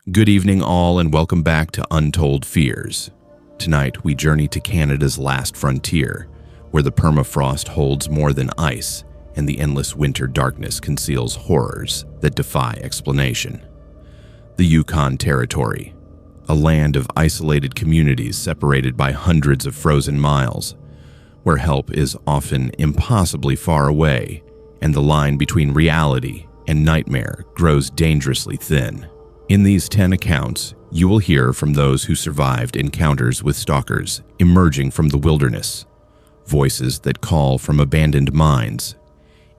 Good evening all and welcome back to Untold Fears. Tonight we journey to Canada's last frontier, where the permafrost holds more than ice and the endless winter darkness conceals horrors that defy explanation. The Yukon Territory, a land of isolated communities separated by hundreds of frozen miles, where help is often impossibly far away and the line between reality and nightmare grows dangerously thin. In these 10 accounts, you will hear from those who survived encounters with stalkers emerging from the wilderness, voices that call from abandoned mines,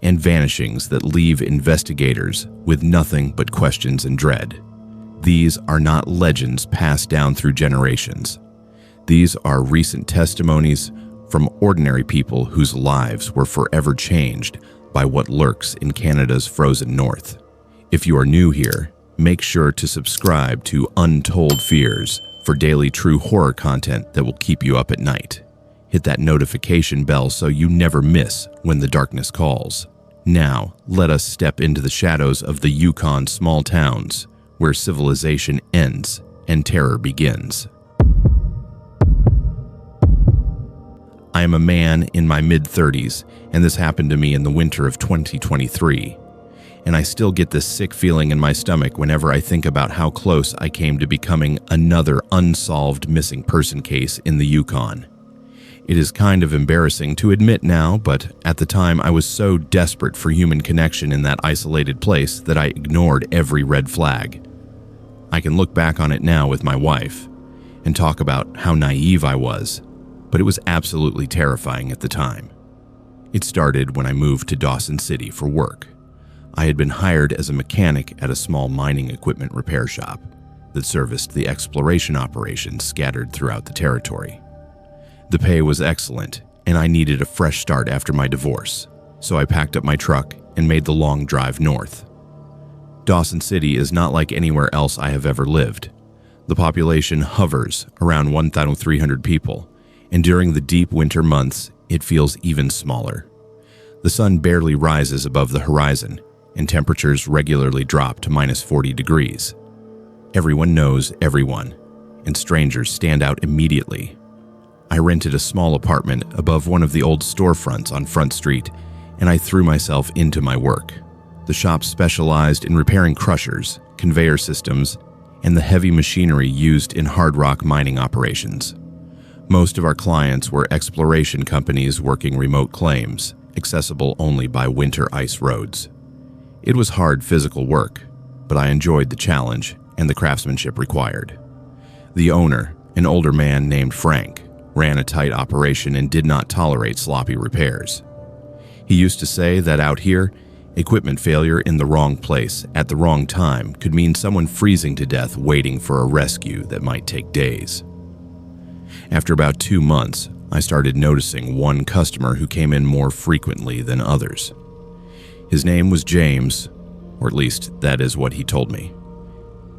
and vanishings that leave investigators with nothing but questions and dread. These are not legends passed down through generations. These are recent testimonies from ordinary people whose lives were forever changed by what lurks in Canada's frozen north. If you are new here, make sure to subscribe to Untold Fears for daily true horror content that will keep you up at night. Hit that notification bell so you never miss when the darkness calls. Now, let us step into the shadows of the Yukon small towns, where civilization ends and terror begins. I am a man in my mid-30s, and this happened to me in the winter of 2023. And I still get this sick feeling in my stomach whenever I think about how close I came to becoming another unsolved missing person case in the Yukon. It is kind of embarrassing to admit now, but at the time I was so desperate for human connection in that isolated place that I ignored every red flag. I can look back on it now with my wife and talk about how naive I was, but it was absolutely terrifying at the time. It started when I moved to Dawson City for work. I had been hired as a mechanic at a small mining equipment repair shop that serviced the exploration operations scattered throughout the territory. The pay was excellent, and I needed a fresh start after my divorce, so I packed up my truck and made the long drive north. Dawson City is not like anywhere else I have ever lived. The population hovers around 1,300 people, and during the deep winter months, it feels even smaller. The sun barely rises above the horizon, and temperatures regularly drop to minus 40 degrees. Everyone knows everyone, and strangers stand out immediately. I rented a small apartment above one of the old storefronts on Front Street, and I threw myself into my work. The shop specialized in repairing crushers, conveyor systems, and the heavy machinery used in hard rock mining operations. Most of our clients were exploration companies working remote claims, accessible only by winter ice roads. It was hard physical work, but I enjoyed the challenge and the craftsmanship required. The owner, an older man named Frank, ran a tight operation and did not tolerate sloppy repairs. He used to say that out here, equipment failure in the wrong place at the wrong time could mean someone freezing to death waiting for a rescue that might take days. After about 2 months, I started noticing one customer who came in more frequently than others. His name was James, or at least that is what he told me.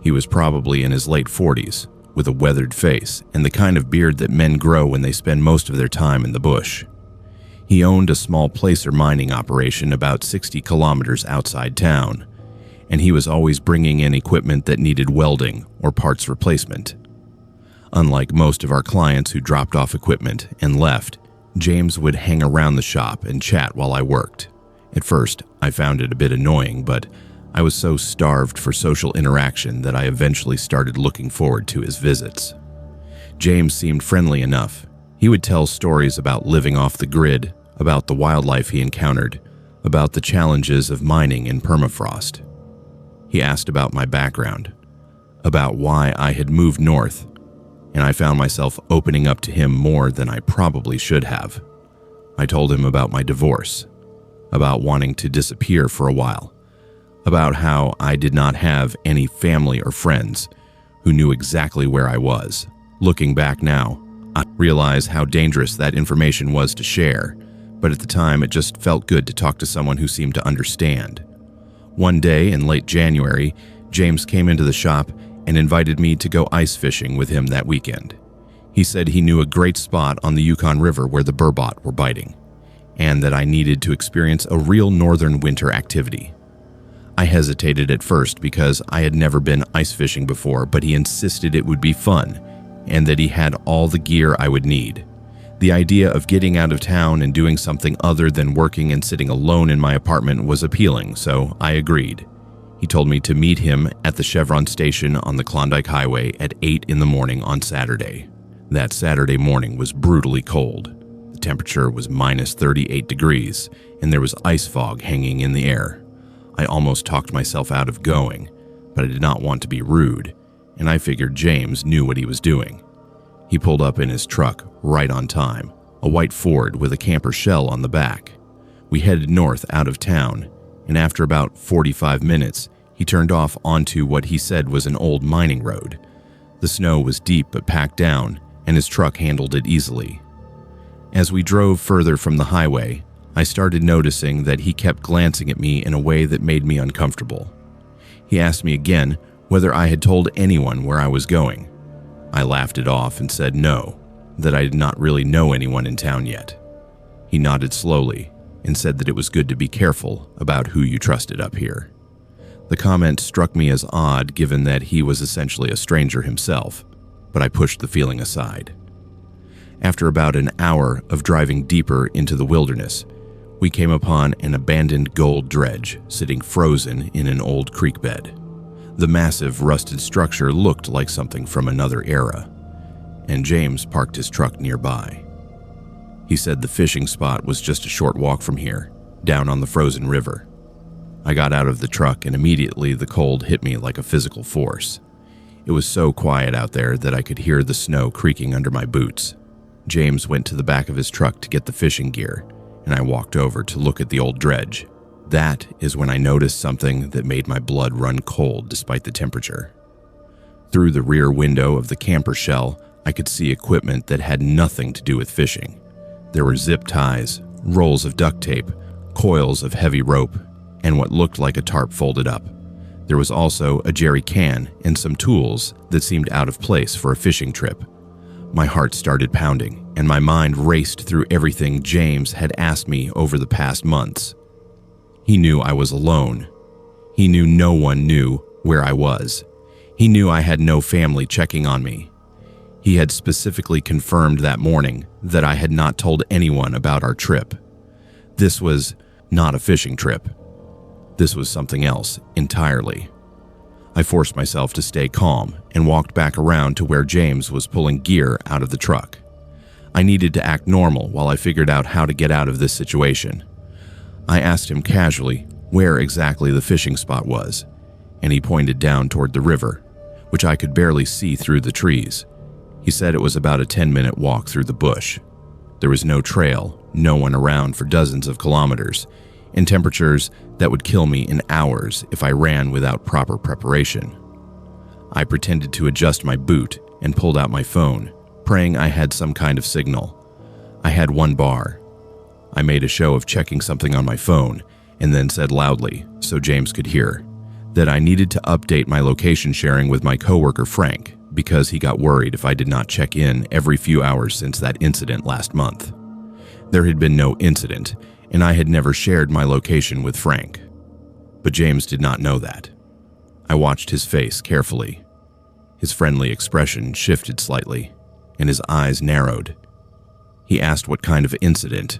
He was probably in his late 40s, with a weathered face and the kind of beard that men grow when they spend most of their time in the bush. He owned a small placer mining operation about 60 kilometers outside town, and he was always bringing in equipment that needed welding or parts replacement. Unlike most of our clients who dropped off equipment and left, James would hang around the shop and chat while I worked. At first, I found it a bit annoying, but I was so starved for social interaction that I eventually started looking forward to his visits. James seemed friendly enough. He would tell stories about living off the grid, about the wildlife he encountered, about the challenges of mining in permafrost. He asked about my background, about why I had moved north, and I found myself opening up to him more than I probably should have. I told him about my divorce, about wanting to disappear for a while, about how I did not have any family or friends who knew exactly where I was. Looking back now, I realize how dangerous that information was to share, but at the time it just felt good to talk to someone who seemed to understand. One day in late January, James came into the shop and invited me to go ice fishing with him that weekend. He said he knew a great spot on the Yukon River where the burbot were biting, and that I needed to experience a real northern winter activity. I hesitated at first because I had never been ice fishing before, but he insisted it would be fun and that he had all the gear I would need. The idea of getting out of town and doing something other than working and sitting alone in my apartment was appealing, so I agreed. He told me to meet him at the Chevron station on the Klondike Highway at 8 in the morning on Saturday. That Saturday morning was brutally cold. The temperature was minus 38 degrees, and there was ice fog hanging in the air. I almost talked myself out of going, but I did not want to be rude, and I figured James knew what he was doing. He pulled up in his truck right on time, a white Ford with a camper shell on the back. We headed north out of town, and after about 45 minutes, he turned off onto what he said was an old mining road. The snow was deep but packed down, and his truck handled it easily. As we drove further from the highway, I started noticing that he kept glancing at me in a way that made me uncomfortable. He asked me again whether I had told anyone where I was going. I laughed it off and said no, that I did not really know anyone in town yet. He nodded slowly and said that it was good to be careful about who you trusted up here. The comment struck me as odd given that he was essentially a stranger himself, but I pushed the feeling aside. After about an hour of driving deeper into the wilderness, we came upon an abandoned gold dredge sitting frozen in an old creek bed. The massive rusted structure looked like something from another era, and James parked his truck nearby. He said the fishing spot was just a short walk from here, down on the frozen river. I got out of the truck and immediately the cold hit me like a physical force. It was so quiet out there that I could hear the snow creaking under my boots. James went to the back of his truck to get the fishing gear, and I walked over to look at the old dredge. That is when I noticed something that made my blood run cold despite the temperature. Through the rear window of the camper shell, I could see equipment that had nothing to do with fishing. There were zip ties, rolls of duct tape, coils of heavy rope, and what looked like a tarp folded up. There was also a jerry can and some tools that seemed out of place for a fishing trip. My heart started pounding, and my mind raced through everything James had asked me over the past months. He knew I was alone. He knew no one knew where I was. He knew I had no family checking on me. He had specifically confirmed that morning that I had not told anyone about our trip. This was not a fishing trip. This was something else entirely. I forced myself to stay calm and walked back around to where James was pulling gear out of the truck. I needed to act normal while I figured out how to get out of this situation. I asked him casually where exactly the fishing spot was, and he pointed down toward the river, which I could barely see through the trees. He said it was about a 10-minute walk through the bush. There was no trail, no one around for dozens of kilometers, and temperatures that would kill me in hours if I ran without proper preparation. I pretended to adjust my boot and pulled out my phone, praying I had some kind of signal. I had one bar. I made a show of checking something on my phone and then said loudly, so James could hear, that I needed to update my location sharing with my coworker Frank because he got worried if I did not check in every few hours since that incident last month. There had been no incident, and I had never shared my location with Frank. But James did not know that. I watched his face carefully. His friendly expression shifted slightly, and his eyes narrowed. He asked what kind of incident,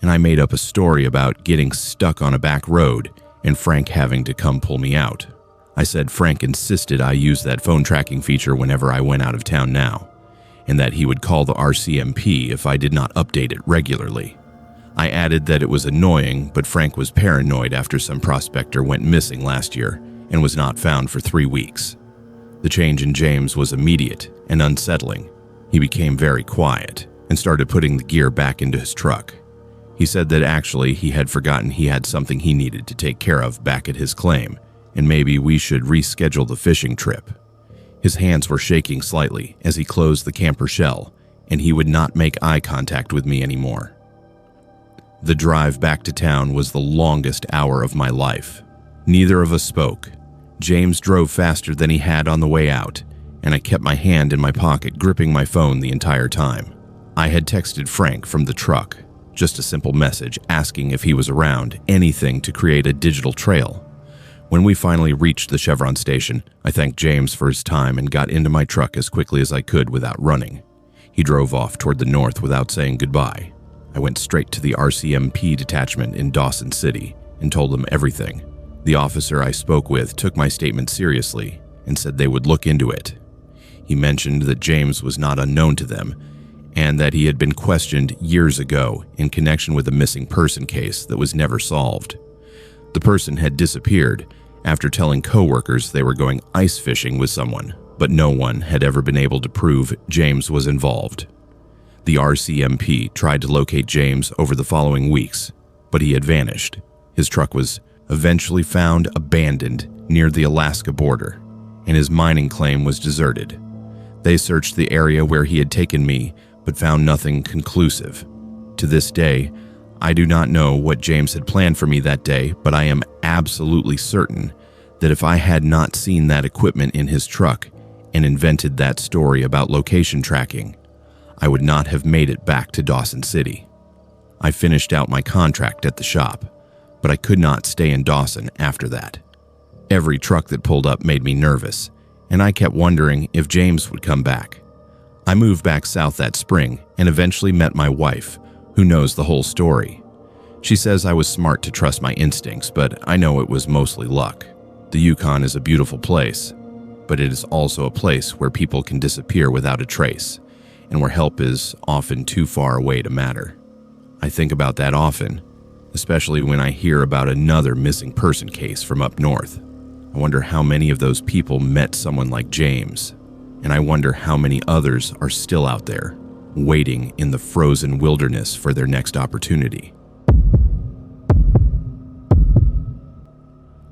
and I made up a story about getting stuck on a back road and Frank having to come pull me out. I said Frank insisted I use that phone tracking feature whenever I went out of town now, and that he would call the RCMP if I did not update it regularly. I added that it was annoying, but Frank was paranoid after some prospector went missing last year and was not found for 3 weeks. The change in James was immediate and unsettling. He became very quiet and started putting the gear back into his truck. He said that actually he had forgotten he had something he needed to take care of back at his claim, and maybe we should reschedule the fishing trip. His hands were shaking slightly as he closed the camper shell, and he would not make eye contact with me anymore. The drive back to town was the longest hour of my life. Neither of us spoke. James drove faster than he had on the way out, and I kept my hand in my pocket gripping my phone the entire time. I had texted Frank from the truck, just a simple message asking if he was around, anything to create a digital trail. When we finally reached the Chevron station, I thanked James for his time and got into my truck as quickly as I could without running. He drove off toward the north without saying goodbye. I went straight to the RCMP detachment in Dawson City and told them everything. The officer I spoke with took my statement seriously and said they would look into it. He mentioned that James was not unknown to them and that he had been questioned years ago in connection with a missing person case that was never solved. The person had disappeared after telling coworkers they were going ice fishing with someone, but no one had ever been able to prove James was involved. The RCMP tried to locate James over the following weeks, but he had vanished. His truck was eventually found abandoned near the Alaska border, and his mining claim was deserted. They searched the area where he had taken me, but found nothing conclusive. To this day, I do not know what James had planned for me that day, but I am absolutely certain that if I had not seen that equipment in his truck and invented that story about location tracking, I would not have made it back to Dawson City. I finished out my contract at the shop, but I could not stay in Dawson after that. Every truck that pulled up made me nervous, and I kept wondering if James would come back. I moved back south that spring and eventually met my wife, who knows the whole story. She says I was smart to trust my instincts, but I know it was mostly luck. The Yukon is a beautiful place, but it is also a place where people can disappear without a trace, and where help is often too far away to matter. I think about that often, especially when I hear about another missing person case from up north. I wonder how many of those people met someone like James, and I wonder how many others are still out there, waiting in the frozen wilderness for their next opportunity.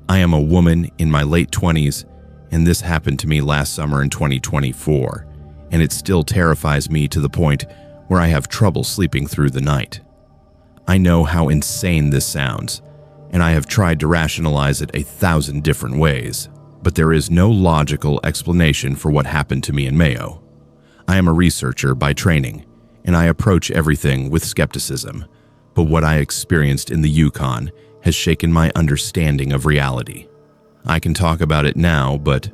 I am a woman in my late 20s, and this happened to me last summer in 2024, and it still terrifies me to the point where I have trouble sleeping through the night. I know how insane this sounds, and I have tried to rationalize it 1,000 different ways, but there is no logical explanation for what happened to me in Mayo. I am a researcher by training, and I approach everything with skepticism, but what I experienced in the Yukon has shaken my understanding of reality. I can talk about it now, but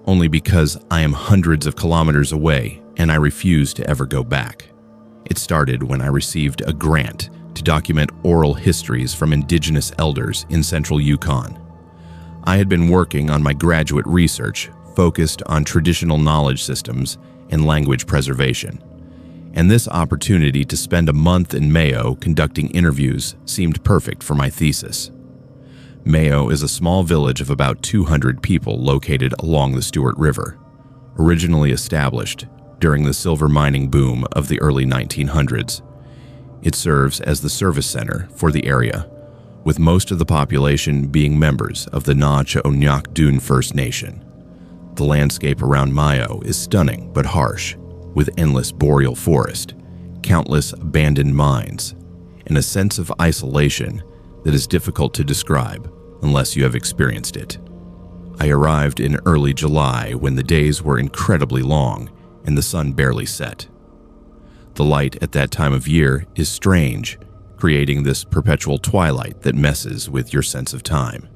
only because I am hundreds of kilometers away and I refuse to ever go back. It started when I received a grant to document oral histories from indigenous elders in central Yukon. I had been working on my graduate research focused on traditional knowledge systems and language preservation, and this opportunity to spend a month in Mayo conducting interviews seemed perfect for my thesis. Mayo is a small village of about 200 people located along the Stewart River, originally established during the silver mining boom of the early 1900s. It serves as the service center for the area, with most of the population being members of the Na-Cha-O-Nyak-Dun First Nation. The landscape around Mayo is stunning but harsh, with endless boreal forest, countless abandoned mines, and a sense of isolation that is difficult to describe unless you have experienced it. I arrived in early July when the days were incredibly long and the sun barely set. The light at that time of year is strange, creating this perpetual twilight that messes with your sense of time.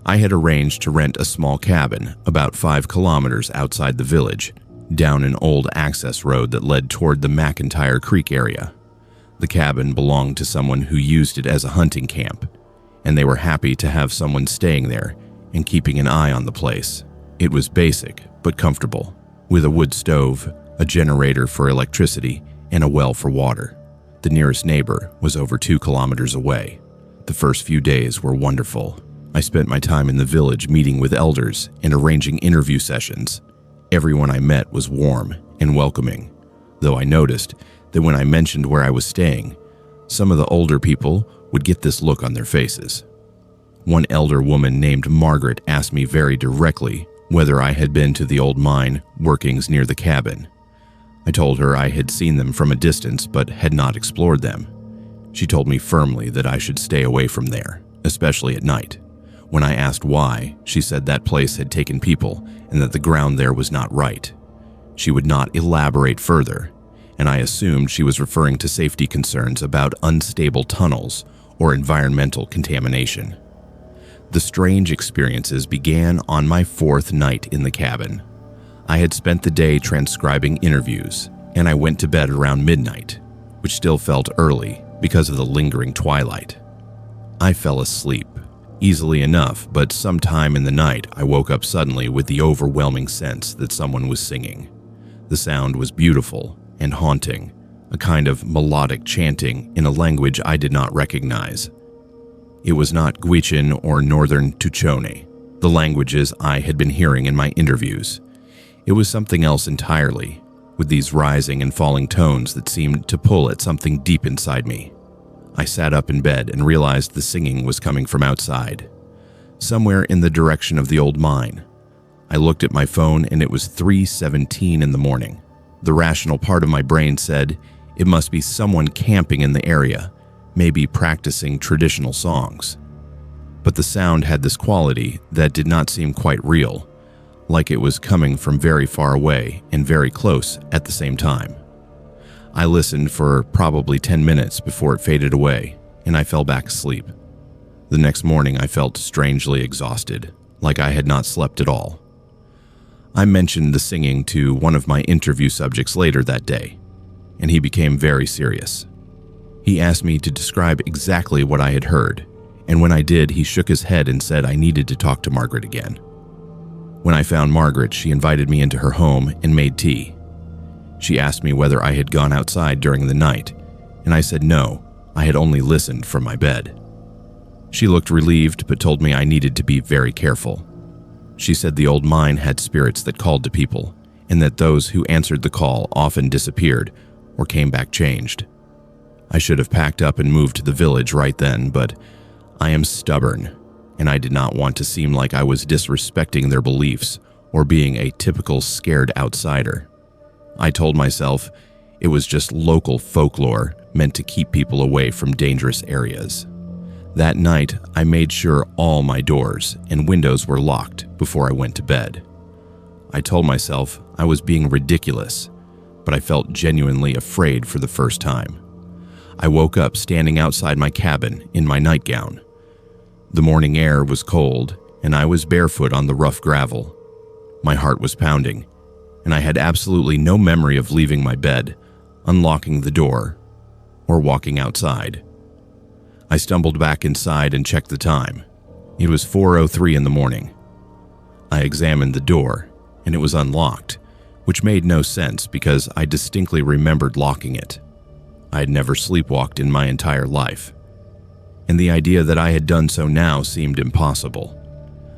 I had arranged to rent a small cabin about 5 kilometers outside the village, down an old access road that led toward the McIntyre Creek area. The cabin belonged to someone who used it as a hunting camp, and they were happy to have someone staying there and keeping an eye on the place. It was basic but comfortable, with a wood stove, a generator for electricity, and a well for water. The nearest neighbor was over 2 kilometers away. The first few days were wonderful. I spent my time in the village meeting with elders and arranging interview sessions. Everyone I met was warm and welcoming, though I noticed that when I mentioned where I was staying, some of the older people would get this look on their faces. One elder woman named Margaret asked me very directly whether I had been to the old mine workings near the cabin. I told her I had seen them from a distance but had not explored them. She told me firmly that I should stay away from there, especially at night. When I asked why, she said that place had taken people and that the ground there was not right. She would not elaborate further, and I assumed she was referring to safety concerns about unstable tunnels or environmental contamination. The strange experiences began on my fourth night in the cabin. I had spent the day transcribing interviews, and I went to bed around midnight, which still felt early because of the lingering twilight. I fell asleep, easily enough, but sometime in the night I woke up suddenly with the overwhelming sense that someone was singing. The sound was beautiful and haunting, a kind of melodic chanting in a language I did not recognize. It was not Gwich'in or Northern Tuchone, the languages I had been hearing in my interviews. It was something else entirely, with these rising and falling tones that seemed to pull at something deep inside me. I sat up in bed and realized the singing was coming from outside, somewhere in the direction of the old mine. I looked at my phone and it was 3:17 in the morning. The rational part of my brain said it must be someone camping in the area, maybe practicing traditional songs. But the sound had this quality that did not seem quite real, like it was coming from very far away and very close at the same time. I listened for probably 10 minutes before it faded away, and I fell back asleep. The next morning I felt strangely exhausted, like I had not slept at all. I mentioned the singing to one of my interview subjects later that day, and he became very serious. He asked me to describe exactly what I had heard, and when I did, he shook his head and said I needed to talk to Margaret again. When I found Margaret, she invited me into her home and made tea. She asked me whether I had gone outside during the night, and I said no, I had only listened from my bed. She looked relieved but told me I needed to be very careful. She said the old mine had spirits that called to people, and that those who answered the call often disappeared or came back changed. I should have packed up and moved to the village right then, but I am stubborn, and I did not want to seem like I was disrespecting their beliefs or being a typical scared outsider. I told myself it was just local folklore meant to keep people away from dangerous areas. That night, I made sure all my doors and windows were locked before I went to bed. I told myself I was being ridiculous, but I felt genuinely afraid for the first time. I woke up standing outside my cabin in my nightgown. The morning air was cold, and I was barefoot on the rough gravel. My heart was pounding, and I had absolutely no memory of leaving my bed, unlocking the door, or walking outside. I stumbled back inside and checked the time. It was 4:03 in the morning. I examined the door, and it was unlocked, which made no sense because I distinctly remembered locking it. I had never sleepwalked in my entire life, and the idea that I had done so now seemed impossible.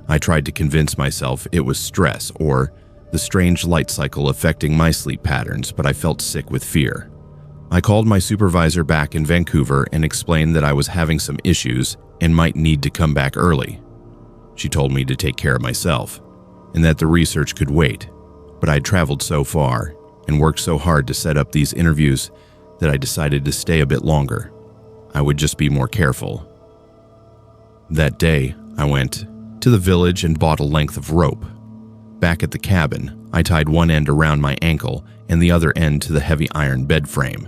I tried to convince myself it was stress or the strange light cycle affecting my sleep patterns, but I felt sick with fear. I called my supervisor back in Vancouver and explained that I was having some issues and might need to come back early. She told me to take care of myself and that the research could wait, but I'd traveled so far and worked so hard to set up these interviews that I decided to stay a bit longer. I would just be more careful. That day, I went to the village and bought a length of rope. Back at the cabin, I tied one end around my ankle and the other end to the heavy iron bed frame.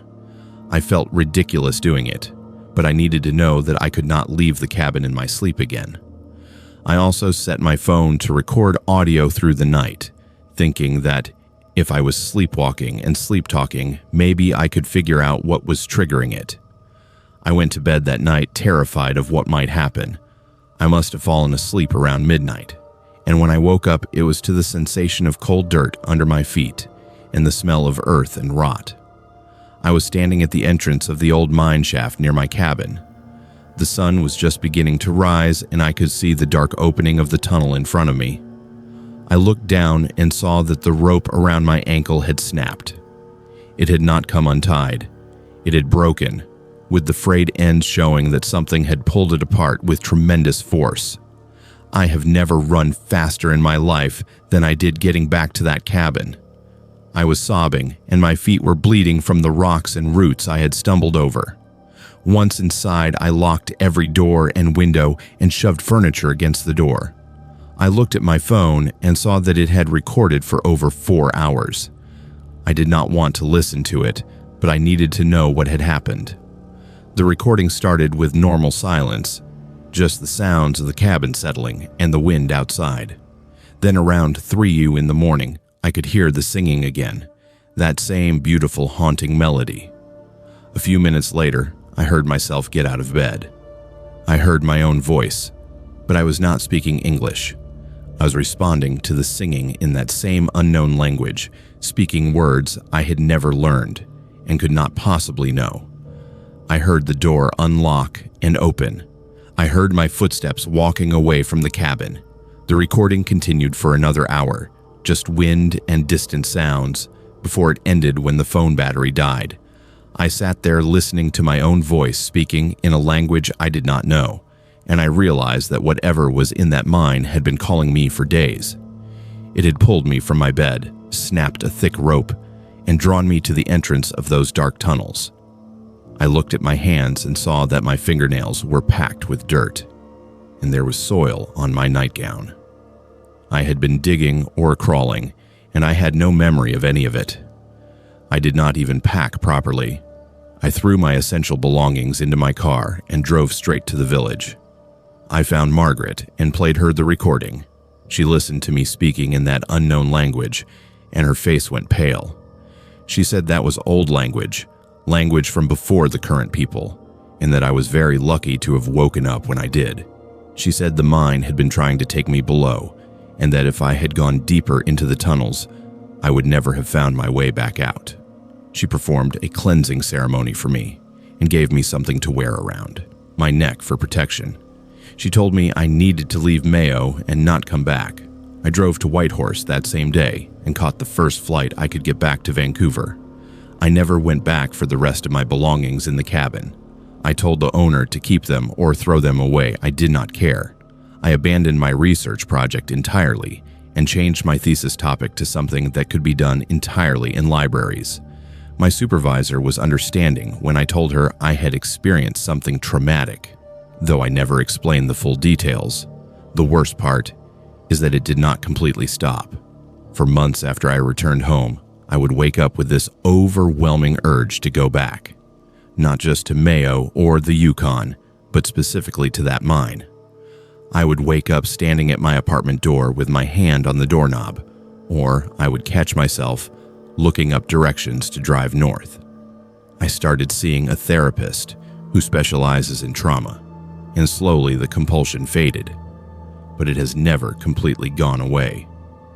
I felt ridiculous doing it, but I needed to know that I could not leave the cabin in my sleep again. I also set my phone to record audio through the night, thinking that if I was sleepwalking and sleep-talking, maybe I could figure out what was triggering it. I went to bed that night terrified of what might happen. I must have fallen asleep around midnight, and when I woke up, it was to the sensation of cold dirt under my feet and the smell of earth and rot. I was standing at the entrance of the old mine shaft near my cabin. The sun was just beginning to rise, and I could see the dark opening of the tunnel in front of me. I looked down and saw that the rope around my ankle had snapped. It had not come untied. It had broken, with the frayed ends showing that something had pulled it apart with tremendous force. I have never run faster in my life than I did getting back to that cabin. I was sobbing, and my feet were bleeding from the rocks and roots I had stumbled over. Once inside, I locked every door and window and shoved furniture against the door. I looked at my phone and saw that it had recorded for over 4 hours. I did not want to listen to it, but I needed to know what had happened. The recording started with normal silence, just the sounds of the cabin settling and the wind outside. Then around 3 in the morning, I could hear the singing again, that same beautiful haunting melody. A few minutes later, I heard myself get out of bed. I heard my own voice, but I was not speaking English. I was responding to the singing in that same unknown language, speaking words I had never learned and could not possibly know. I heard the door unlock and open. I heard my footsteps walking away from the cabin. The recording continued for another hour, just wind and distant sounds, before it ended when the phone battery died. I sat there listening to my own voice speaking in a language I did not know, and I realized that whatever was in that mine had been calling me for days. It had pulled me from my bed, snapped a thick rope, and drawn me to the entrance of those dark tunnels. I looked at my hands and saw that my fingernails were packed with dirt, and there was soil on my nightgown. I had been digging or crawling, and I had no memory of any of it. I did not even pack properly. I threw my essential belongings into my car and drove straight to the village. I found Margaret and played her the recording. She listened to me speaking in that unknown language, and her face went pale. She said that was old language from before the current people, and that I was very lucky to have woken up when I did. She said the mine had been trying to take me below, and that if I had gone deeper into the tunnels, I would never have found my way back out. She performed a cleansing ceremony for me and gave me something to wear around my neck for protection. She told me I needed to leave Mayo and not come back. I drove to Whitehorse that same day and caught the first flight I could get back to Vancouver. I never went back for the rest of my belongings in the cabin. I told the owner to keep them or throw them away. I did not care. I abandoned my research project entirely and changed my thesis topic to something that could be done entirely in libraries. My supervisor was understanding when I told her I had experienced something traumatic, though I never explained the full details. The worst part is that it did not completely stop. For months after I returned home, I would wake up with this overwhelming urge to go back, not just to Mayo or the Yukon, but specifically to that mine. I would wake up standing at my apartment door with my hand on the doorknob, or I would catch myself looking up directions to drive north. I started seeing a therapist who specializes in trauma, and slowly the compulsion faded, but it has never completely gone away.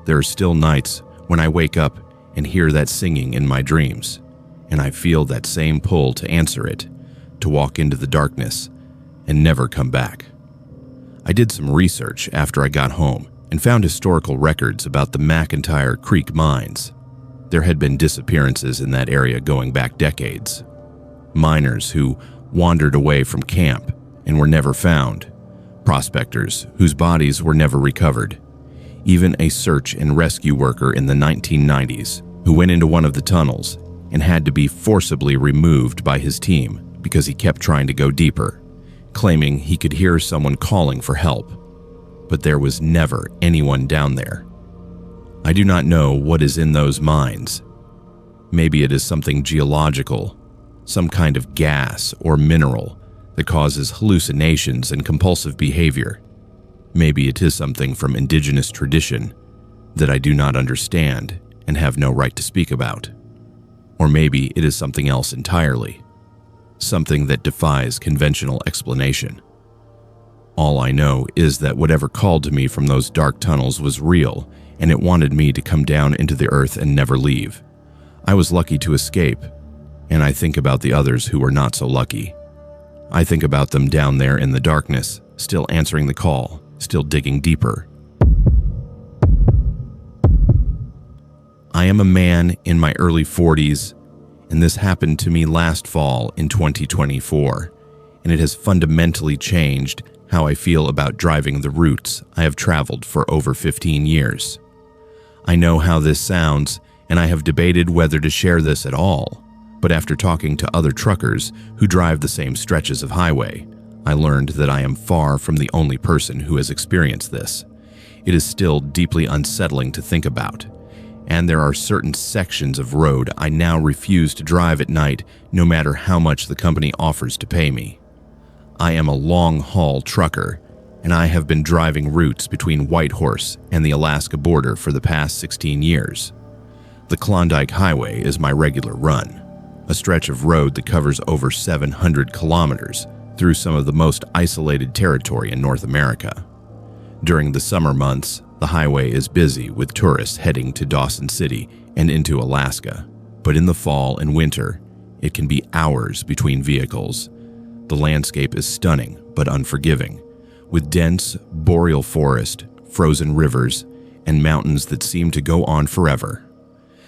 There are still nights when I wake up and hear that singing in my dreams, and I feel that same pull to answer it, to walk into the darkness and never come back. I did some research after I got home and found historical records about the McIntyre Creek mines. There had been disappearances in that area going back decades. Miners who wandered away from camp and were never found. Prospectors whose bodies were never recovered. Even a search and rescue worker in the 1990s who went into one of the tunnels and had to be forcibly removed by his team because he kept trying to go deeper, claiming he could hear someone calling for help. But there was never anyone down there. I do not know what is in those mines. Maybe it is something geological, some kind of gas or mineral that causes hallucinations and compulsive behavior. Maybe it is something from indigenous tradition that I do not understand and have no right to speak about. Or maybe it is something else entirely, something that defies conventional explanation. All I know is that whatever called to me from those dark tunnels was real, and it wanted me to come down into the earth and never leave. I was lucky to escape, and I think about the others who were not so lucky. I think about them down there in the darkness, still answering the call, still digging deeper. I am a man in my early 40s, and this happened to me last fall in 2024, and it has fundamentally changed how I feel about driving the routes I have traveled for over 15 years. I know how this sounds, and I have debated whether to share this at all, but after talking to other truckers who drive the same stretches of highway, I learned that I am far from the only person who has experienced this. It is still deeply unsettling to think about, and there are certain sections of road I now refuse to drive at night no matter how much the company offers to pay me. I am a long-haul trucker, and I have been driving routes between Whitehorse and the Alaska border for the past 16 years. The Klondike Highway is my regular run, a stretch of road that covers over 700 kilometers through some of the most isolated territory in North America. During the summer months, the highway is busy with tourists heading to Dawson City and into Alaska, but in the fall and winter, it can be hours between vehicles. The landscape is stunning but unforgiving, with dense boreal forest, frozen rivers, and mountains that seem to go on forever.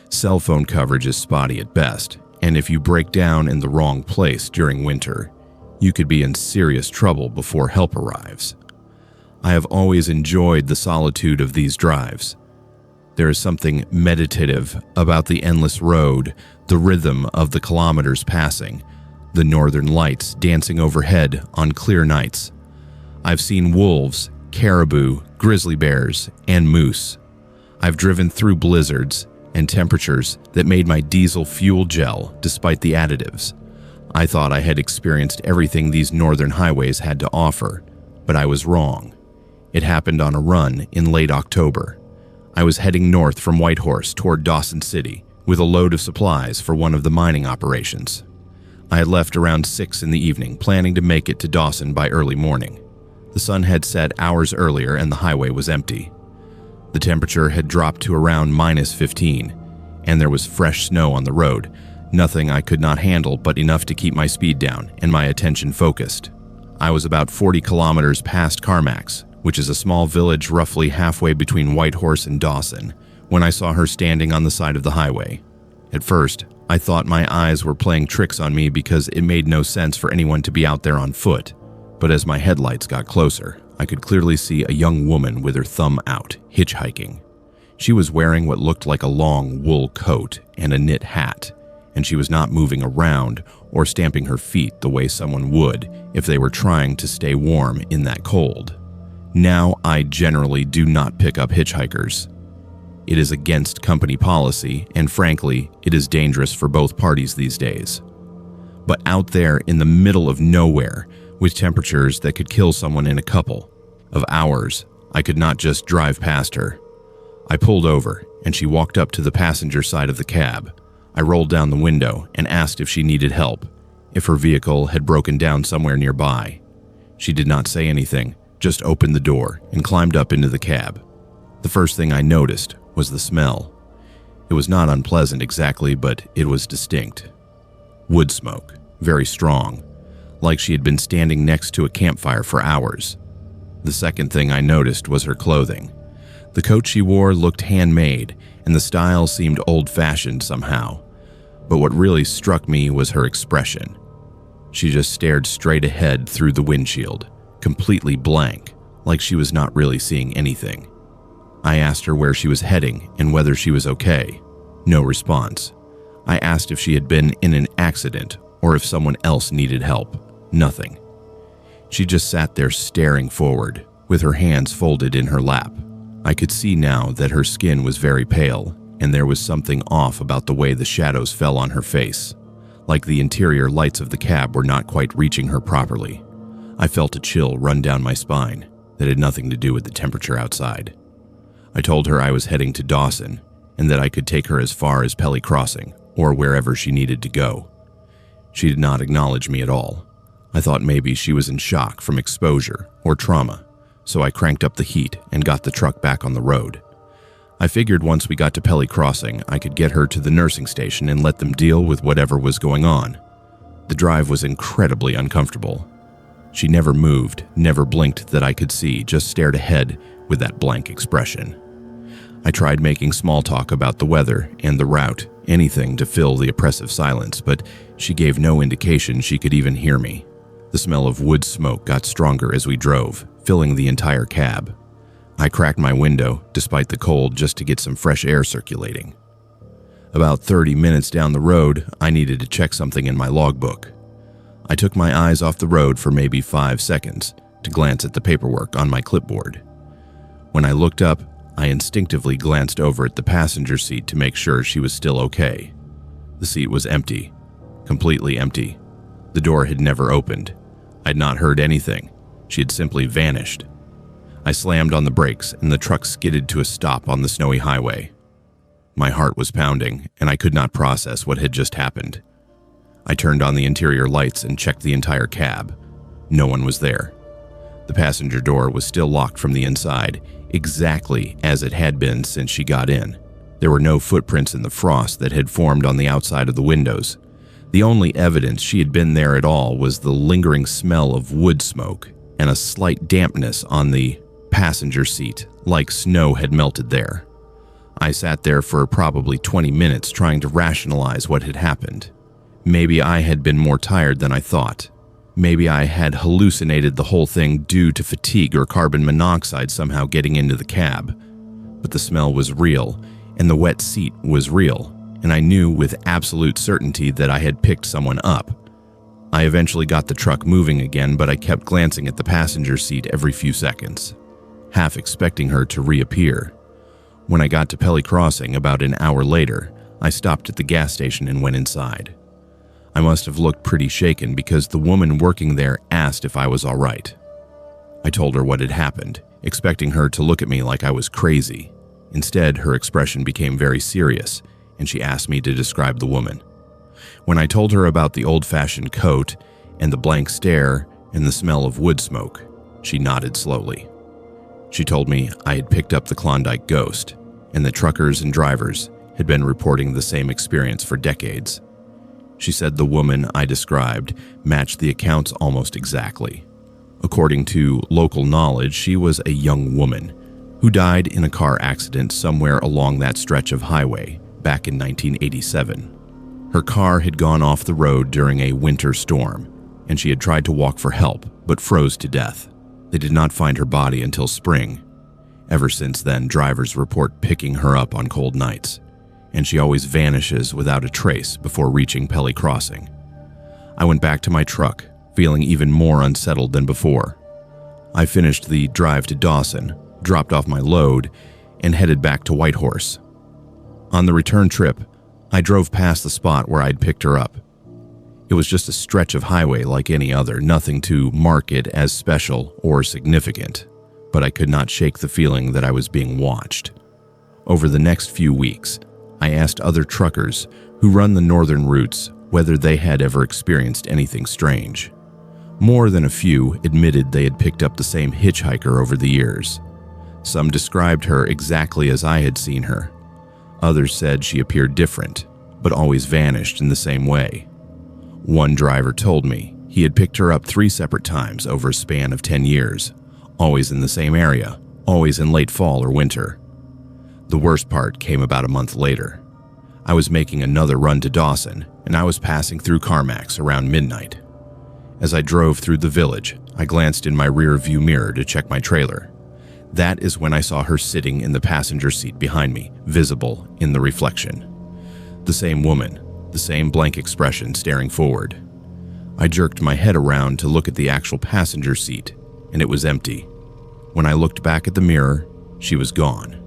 Cell phone coverage is spotty at best, and if you break down in the wrong place during winter, you could be in serious trouble before help arrives. I have always enjoyed the solitude of these drives. There is something meditative about the endless road, the rhythm of the kilometers passing, the northern lights dancing overhead on clear nights. I've seen wolves, caribou, grizzly bears, and moose. I've driven through blizzards and temperatures that made my diesel fuel gel despite the additives. I thought I had experienced everything these northern highways had to offer, but I was wrong. It happened on a run in late October. I was heading north from Whitehorse toward Dawson City with a load of supplies for one of the mining operations. I had left around 6 in the evening, planning to make it to Dawson by early morning. The sun had set hours earlier and the highway was empty. The temperature had dropped to around -15, and there was fresh snow on the road, nothing I could not handle but enough to keep my speed down and my attention focused. I was about 40 kilometers past Carmax, which is a small village roughly halfway between Whitehorse and Dawson, when I saw her standing on the side of the highway. At first, I thought my eyes were playing tricks on me because it made no sense for anyone to be out there on foot. But as my headlights got closer, I could clearly see a young woman with her thumb out, hitchhiking. She was wearing what looked like a long wool coat and a knit hat, and she was not moving around or stamping her feet the way someone would if they were trying to stay warm in that cold. Now, I generally do not pick up hitchhikers. It is against company policy, and frankly, it is dangerous for both parties these days. But out there in the middle of nowhere, with temperatures that could kill someone in a couple of hours, I could not just drive past her. I pulled over, and she walked up to the passenger side of the cab. I rolled down the window and asked if she needed help, if her vehicle had broken down somewhere nearby. She did not say anything, just opened the door and climbed up into the cab. The first thing I noticed was the smell. It was not unpleasant exactly, but it was distinct. Wood smoke, very strong, like she had been standing next to a campfire for hours. The second thing I noticed was her clothing. The coat she wore looked handmade, and the style seemed old-fashioned somehow. But what really struck me was her expression. She just stared straight ahead through the windshield, completely blank, like she was not really seeing anything. I asked her where she was heading and whether she was okay. No response. I asked if she had been in an accident or if someone else needed help. Nothing. She just sat there staring forward, with her hands folded in her lap. I could see now that her skin was very pale, and there was something off about the way the shadows fell on her face, like the interior lights of the cab were not quite reaching her properly. I felt a chill run down my spine that had nothing to do with the temperature outside. I told her I was heading to Dawson and that I could take her as far as Pelly Crossing or wherever she needed to go. She did not acknowledge me at all. I thought maybe she was in shock from exposure or trauma, so I cranked up the heat and got the truck back on the road. I figured once we got to Pelly Crossing, I could get her to the nursing station and let them deal with whatever was going on. The drive was incredibly uncomfortable. She never moved, never blinked that I could see, just stared ahead with that blank expression. I tried making small talk about the weather and the route, anything to fill the oppressive silence, but she gave no indication she could even hear me. The smell of wood smoke got stronger as we drove, filling the entire cab. I cracked my window, despite the cold, just to get some fresh air circulating. About 30 minutes down the road, I needed to check something in my logbook. I took my eyes off the road for maybe 5 seconds to glance at the paperwork on my clipboard. When I looked up, I instinctively glanced over at the passenger seat to make sure she was still okay. The seat was empty, completely empty. The door had never opened. I'd not heard anything. She had simply vanished. I slammed on the brakes and the truck skidded to a stop on the snowy highway. My heart was pounding and I could not process what had just happened. I turned on the interior lights and checked the entire cab. No one was there. The passenger door was still locked from the inside, exactly as it had been since she got in. There were no footprints in the frost that had formed on the outside of the windows. The only evidence she had been there at all was the lingering smell of wood smoke and a slight dampness on the passenger seat, like snow had melted there. I sat there for probably 20 minutes trying to rationalize what had happened. Maybe I had been more tired than I thought. Maybe I had hallucinated the whole thing due to fatigue or carbon monoxide somehow getting into the cab. But the smell was real, and the wet seat was real, and I knew with absolute certainty that I had picked someone up. I eventually got the truck moving again, but I kept glancing at the passenger seat every few seconds, half expecting her to reappear. When I got to Pelly Crossing about an hour later, I stopped at the gas station and went inside. I must have looked pretty shaken because the woman working there asked if I was all right. I told her what had happened, expecting her to look at me like I was crazy. Instead, her expression became very serious, and she asked me to describe the woman. When I told her about the old-fashioned coat and the blank stare and the smell of wood smoke, she nodded slowly. She told me I had picked up the Klondike ghost, and that truckers and drivers had been reporting the same experience for decades. She said the woman I described matched the accounts almost exactly. According to local knowledge, she was a young woman who died in a car accident somewhere along that stretch of highway back in 1987. Her car had gone off the road during a winter storm, and she had tried to walk for help but froze to death. They did not find her body until spring. Ever since then, drivers report picking her up on cold nights, and she always vanishes without a trace before reaching Pelly Crossing. I went back to my truck, feeling even more unsettled than before. I finished the drive to Dawson, dropped off my load, and headed back to Whitehorse. On the return trip, I drove past the spot where I'd picked her up. It was just a stretch of highway like any other, nothing to mark it as special or significant, but I could not shake the feeling that I was being watched. Over the next few weeks, I asked other truckers who run the northern routes whether they had ever experienced anything strange. More than a few admitted they had picked up the same hitchhiker over the years. Some described her exactly as I had seen her. Others said she appeared different, but always vanished in the same way. One driver told me he had picked her up 3 separate times over a span of 10 years, always in the same area, always in late fall or winter. The worst part came about a month later. I was making another run to Dawson, and I was passing through Carmack's around midnight. As I drove through the village, I glanced in my rear view mirror to check my trailer. That is when I saw her sitting in the passenger seat behind me, visible in the reflection. The same woman, the same blank expression staring forward. I jerked my head around to look at the actual passenger seat, and it was empty. When I looked back at the mirror, she was gone.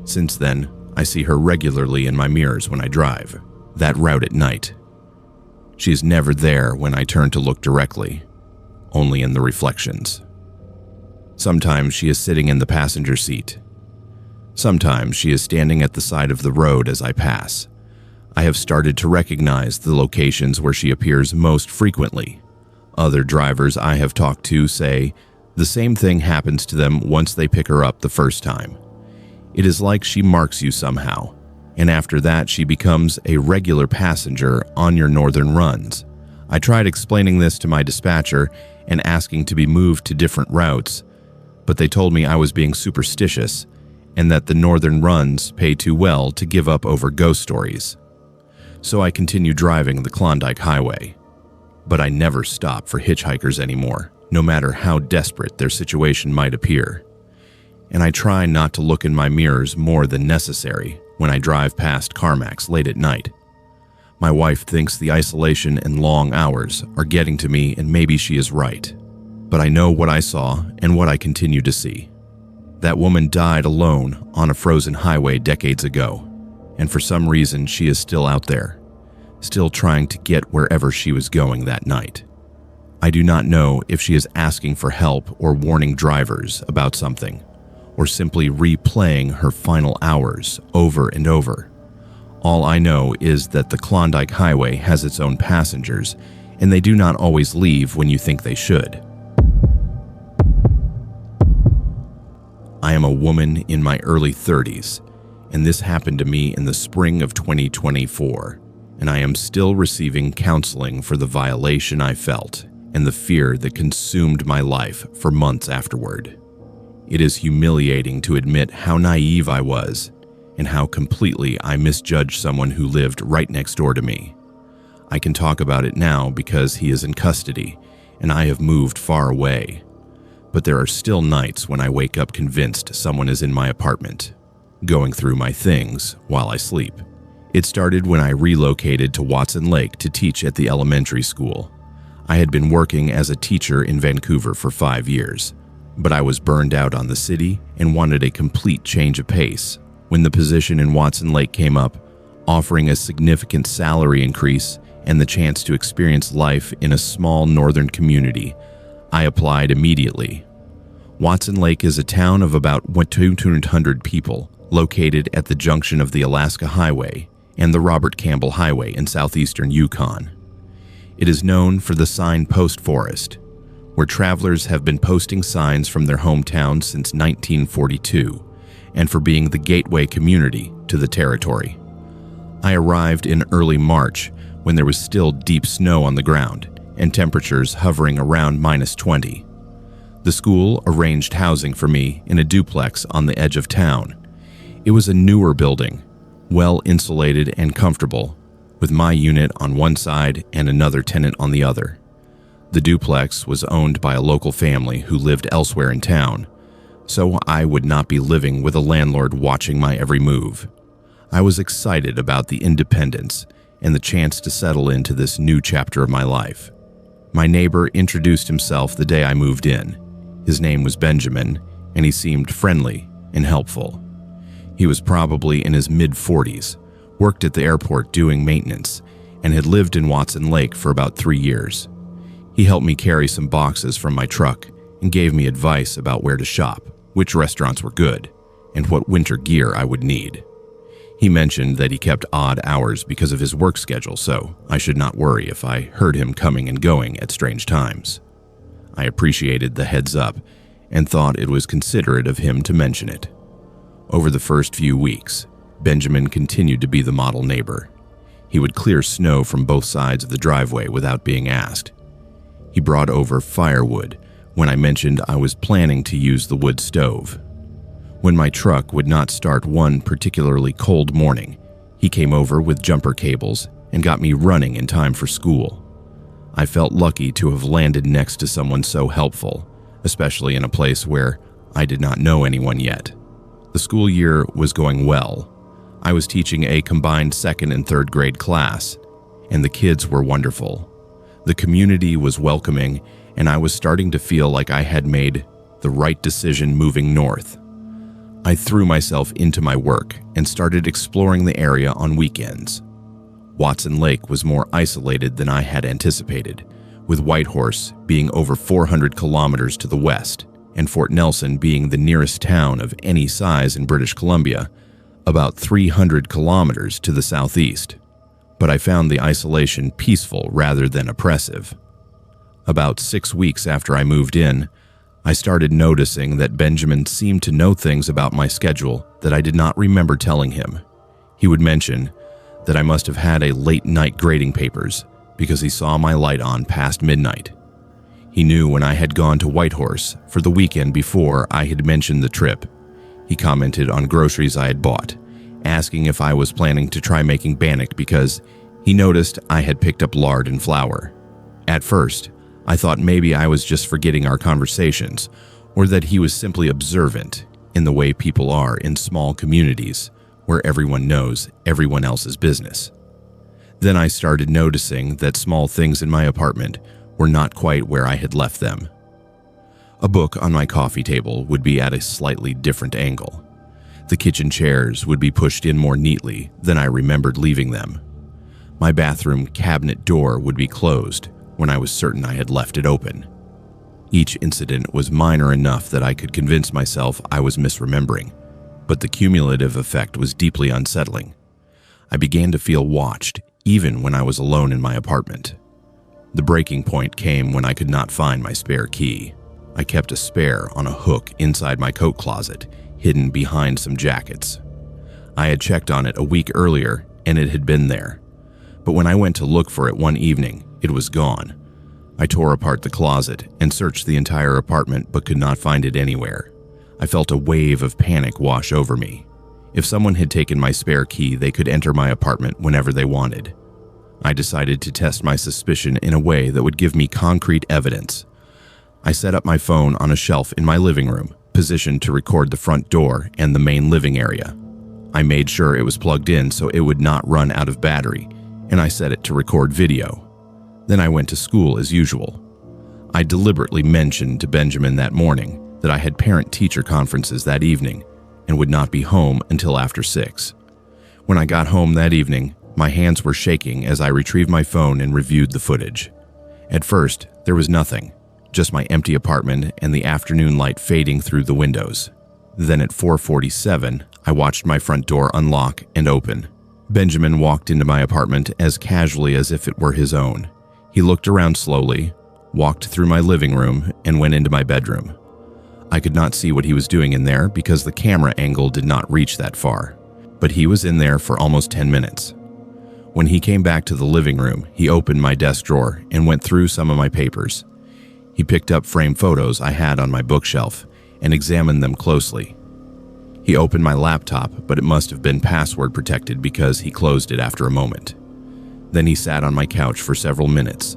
Since then, I see her regularly in my mirrors when I drive, that route at night. She is never there when I turn to look directly, only in the reflections. Sometimes she is sitting in the passenger seat. Sometimes she is standing at the side of the road as I pass. I have started to recognize the locations where she appears most frequently. Other drivers I have talked to say the same thing happens to them once they pick her up the first time. It is like she marks you somehow, and after that she becomes a regular passenger on your northern runs. I tried explaining this to my dispatcher and asking to be moved to different routes, but they told me I was being superstitious and that the northern runs pay too well to give up over ghost stories. So I continue driving the Klondike Highway. But I never stop for hitchhikers anymore, no matter how desperate their situation might appear. And I try not to look in my mirrors more than necessary when I drive past Carmack's late at night. My wife thinks the isolation and long hours are getting to me, and maybe she is right. But I know what I saw and what I continue to see. That woman died alone on a frozen highway decades ago, and for some reason she is still out there, still trying to get wherever she was going that night. I do not know if she is asking for help or warning drivers about something, or simply replaying her final hours over and over. All I know is that the Klondike Highway has its own passengers, and they do not always leave when you think they should. I am a woman in my early 30s, and this happened to me in the spring of 2024, and I am still receiving counseling for the violation I felt and the fear that consumed my life for months afterward. It is humiliating to admit how naive I was and how completely I misjudged someone who lived right next door to me. I can talk about it now because he is in custody and I have moved far away. But there are still nights when I wake up convinced someone is in my apartment, going through my things while I sleep. It started when I relocated to Watson Lake to teach at the elementary school. I had been working as a teacher in Vancouver for 5 years, but I was burned out on the city and wanted a complete change of pace. When the position in Watson Lake came up, offering a significant salary increase and the chance to experience life in a small northern community, I applied immediately. Watson Lake is a town of about 200 people, located at the junction of the Alaska Highway and the Robert Campbell Highway in southeastern Yukon. It is known for the signpost forest, where travelers have been posting signs from their hometown since 1942, and for being the gateway community to the territory. I arrived in early March when there was still deep snow on the ground and temperatures hovering around -20. The school arranged housing for me in a duplex on the edge of town. It was a newer building, well insulated and comfortable, with my unit on one side and another tenant on the other. The duplex was owned by a local family who lived elsewhere in town, so I would not be living with a landlord watching my every move. I was excited about the independence and the chance to settle into this new chapter of my life. My neighbor introduced himself the day I moved in. His name was Benjamin, and he seemed friendly and helpful. He was probably in his mid-40s, worked at the airport doing maintenance, and had lived in Watson Lake for about 3 years. He helped me carry some boxes from my truck and gave me advice about where to shop, which restaurants were good, and what winter gear I would need. He mentioned that he kept odd hours because of his work schedule, so I should not worry if I heard him coming and going at strange times. I appreciated the heads up and thought it was considerate of him to mention it. Over the first few weeks, Benjamin continued to be the model neighbor. He would clear snow from both sides of the driveway without being asked. He brought over firewood when I mentioned I was planning to use the wood stove. When my truck would not start one particularly cold morning, he came over with jumper cables and got me running in time for school. I felt lucky to have landed next to someone so helpful, especially in a place where I did not know anyone yet. The school year was going well. I was teaching a combined 2nd and 3rd grade class, and the kids were wonderful. The community was welcoming, and I was starting to feel like I had made the right decision moving north. I threw myself into my work and started exploring the area on weekends. Watson Lake was more isolated than I had anticipated, with Whitehorse being over 400 kilometers to the west and Fort Nelson being the nearest town of any size in British Columbia, about 300 kilometers to the southeast. But I found the isolation peaceful rather than oppressive. About 6 weeks after I moved in, I started noticing that Benjamin seemed to know things about my schedule that I did not remember telling him. He would mention that I must have had a late night grading papers because he saw my light on past midnight. He knew when I had gone to Whitehorse for the weekend before I had mentioned the trip. He commented on groceries I had bought, asking if I was planning to try making bannock because he noticed I had picked up lard and flour. At first, I thought maybe I was just forgetting our conversations, or that he was simply observant in the way people are in small communities where everyone knows everyone else's business. Then I started noticing that small things in my apartment were not quite where I had left them. A book on my coffee table would be at a slightly different angle. The kitchen chairs would be pushed in more neatly than I remembered leaving them. My bathroom cabinet door would be closed, when I was certain I had left it open. Each incident was minor enough that I could convince myself I was misremembering, but the cumulative effect was deeply unsettling. I began to feel watched, even when I was alone in my apartment. The breaking point came when I could not find my spare key. I kept a spare on a hook inside my coat closet, hidden behind some jackets. I had checked on it a week earlier, and it had been there. But when I went to look for it one evening, it was gone. I tore apart the closet and searched the entire apartment but could not find it anywhere. I felt a wave of panic wash over me. If someone had taken my spare key, they could enter my apartment whenever they wanted. I decided to test my suspicion in a way that would give me concrete evidence. I set up my phone on a shelf in my living room, positioned to record the front door and the main living area. I made sure it was plugged in so it would not run out of battery, and I set it to record video. Then I went to school as usual. I deliberately mentioned to Benjamin that morning that I had parent-teacher conferences that evening and would not be home until after 6. When I got home that evening, my hands were shaking as I retrieved my phone and reviewed the footage. At first, there was nothing, just my empty apartment and the afternoon light fading through the windows. Then at 4:47, I watched my front door unlock and open. Benjamin walked into my apartment as casually as if it were his own. He looked around slowly, walked through my living room, and went into my bedroom. I could not see what he was doing in there because the camera angle did not reach that far, but he was in there for almost 10 minutes. When he came back to the living room, he opened my desk drawer and went through some of my papers. He picked up framed photos I had on my bookshelf and examined them closely. He opened my laptop, but it must have been password protected because he closed it after a moment. Then he sat on my couch for several minutes,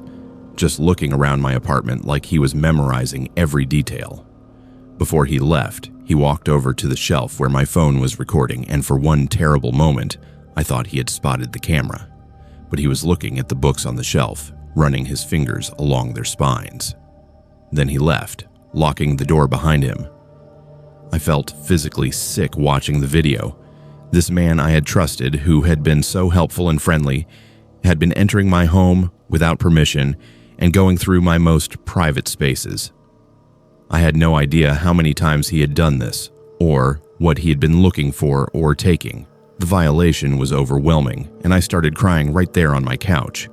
just looking around my apartment like he was memorizing every detail. Before he left, he walked over to the shelf where my phone was recording, and for one terrible moment, I thought he had spotted the camera. But he was looking at the books on the shelf, running his fingers along their spines. Then he left, locking the door behind him. I felt physically sick watching the video. This man I had trusted, who had been so helpful and friendly, had been entering my home without permission and going through my most private spaces. I had no idea how many times he had done this, or what he had been looking for or taking. The violation was overwhelming, and I started crying right there on my couch,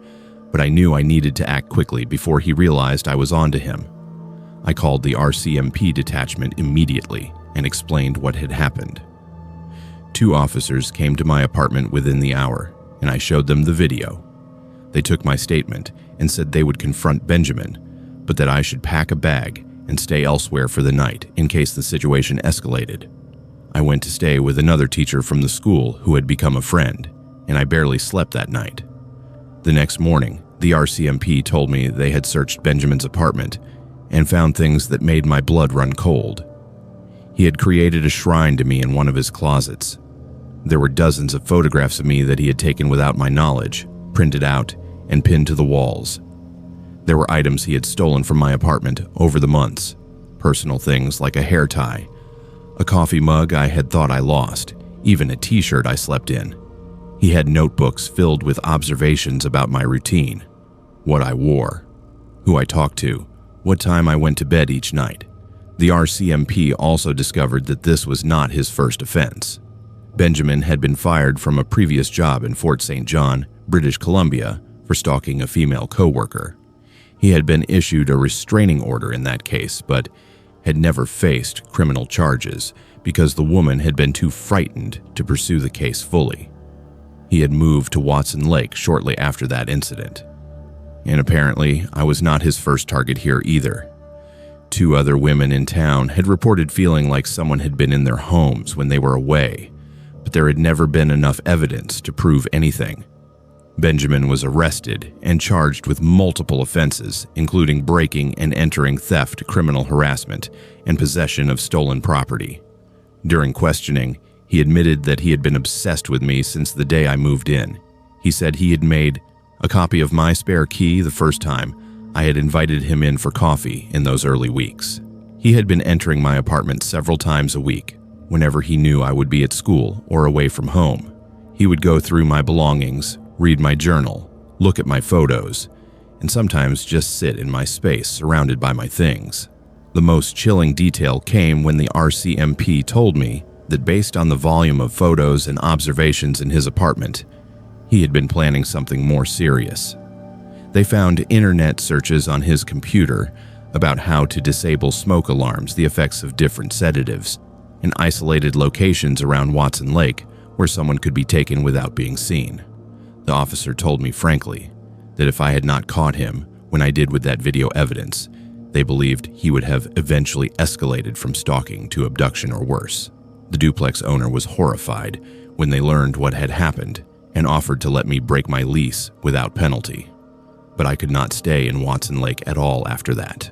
but I knew I needed to act quickly before he realized I was onto him. I called the RCMP detachment immediately and explained what had happened. 2 officers came to my apartment within the hour, and I showed them the video. They took my statement and said they would confront Benjamin, but that I should pack a bag and stay elsewhere for the night in case the situation escalated. I went to stay with another teacher from the school who had become a friend, and I barely slept that night. The next morning, the RCMP told me they had searched Benjamin's apartment and found things that made my blood run cold. He had created a shrine to me in one of his closets. There were dozens of photographs of me that he had taken without my knowledge, printed out, and pinned to the walls. There were items he had stolen from my apartment over the months, personal things like a hair tie, a coffee mug I had thought I lost, even a t-shirt I slept in. He had notebooks filled with observations about my routine, what I wore, who I talked to, what time I went to bed each night. The RCMP also discovered that this was not his first offense. Benjamin had been fired from a previous job in Fort St. John, British Columbia, for stalking a female coworker. He had been issued a restraining order in that case, but had never faced criminal charges because the woman had been too frightened to pursue the case fully. He had moved to Watson Lake shortly after that incident. And apparently, I was not his first target here either. 2 other women in town had reported feeling like someone had been in their homes when they were away, but there had never been enough evidence to prove anything. Benjamin was arrested and charged with multiple offenses, including breaking and entering, theft, criminal harassment, and possession of stolen property. During questioning, he admitted that he had been obsessed with me since the day I moved in. He said he had made a copy of my spare key the first time I had invited him in for coffee in those early weeks. He had been entering my apartment several times a week, whenever he knew I would be at school or away from home. He would go through my belongings, read my journal, look at my photos, and sometimes just sit in my space surrounded by my things. The most chilling detail came when the RCMP told me that based on the volume of photos and observations in his apartment, he had been planning something more serious. They found internet searches on his computer about how to disable smoke alarms, the effects of different sedatives, and isolated locations around Watson Lake where someone could be taken without being seen. The officer told me frankly that if I had not caught him when I did with that video evidence, they believed he would have eventually escalated from stalking to abduction or worse. The duplex owner was horrified when they learned what had happened and offered to let me break my lease without penalty. But I could not stay in Watson Lake at all after that.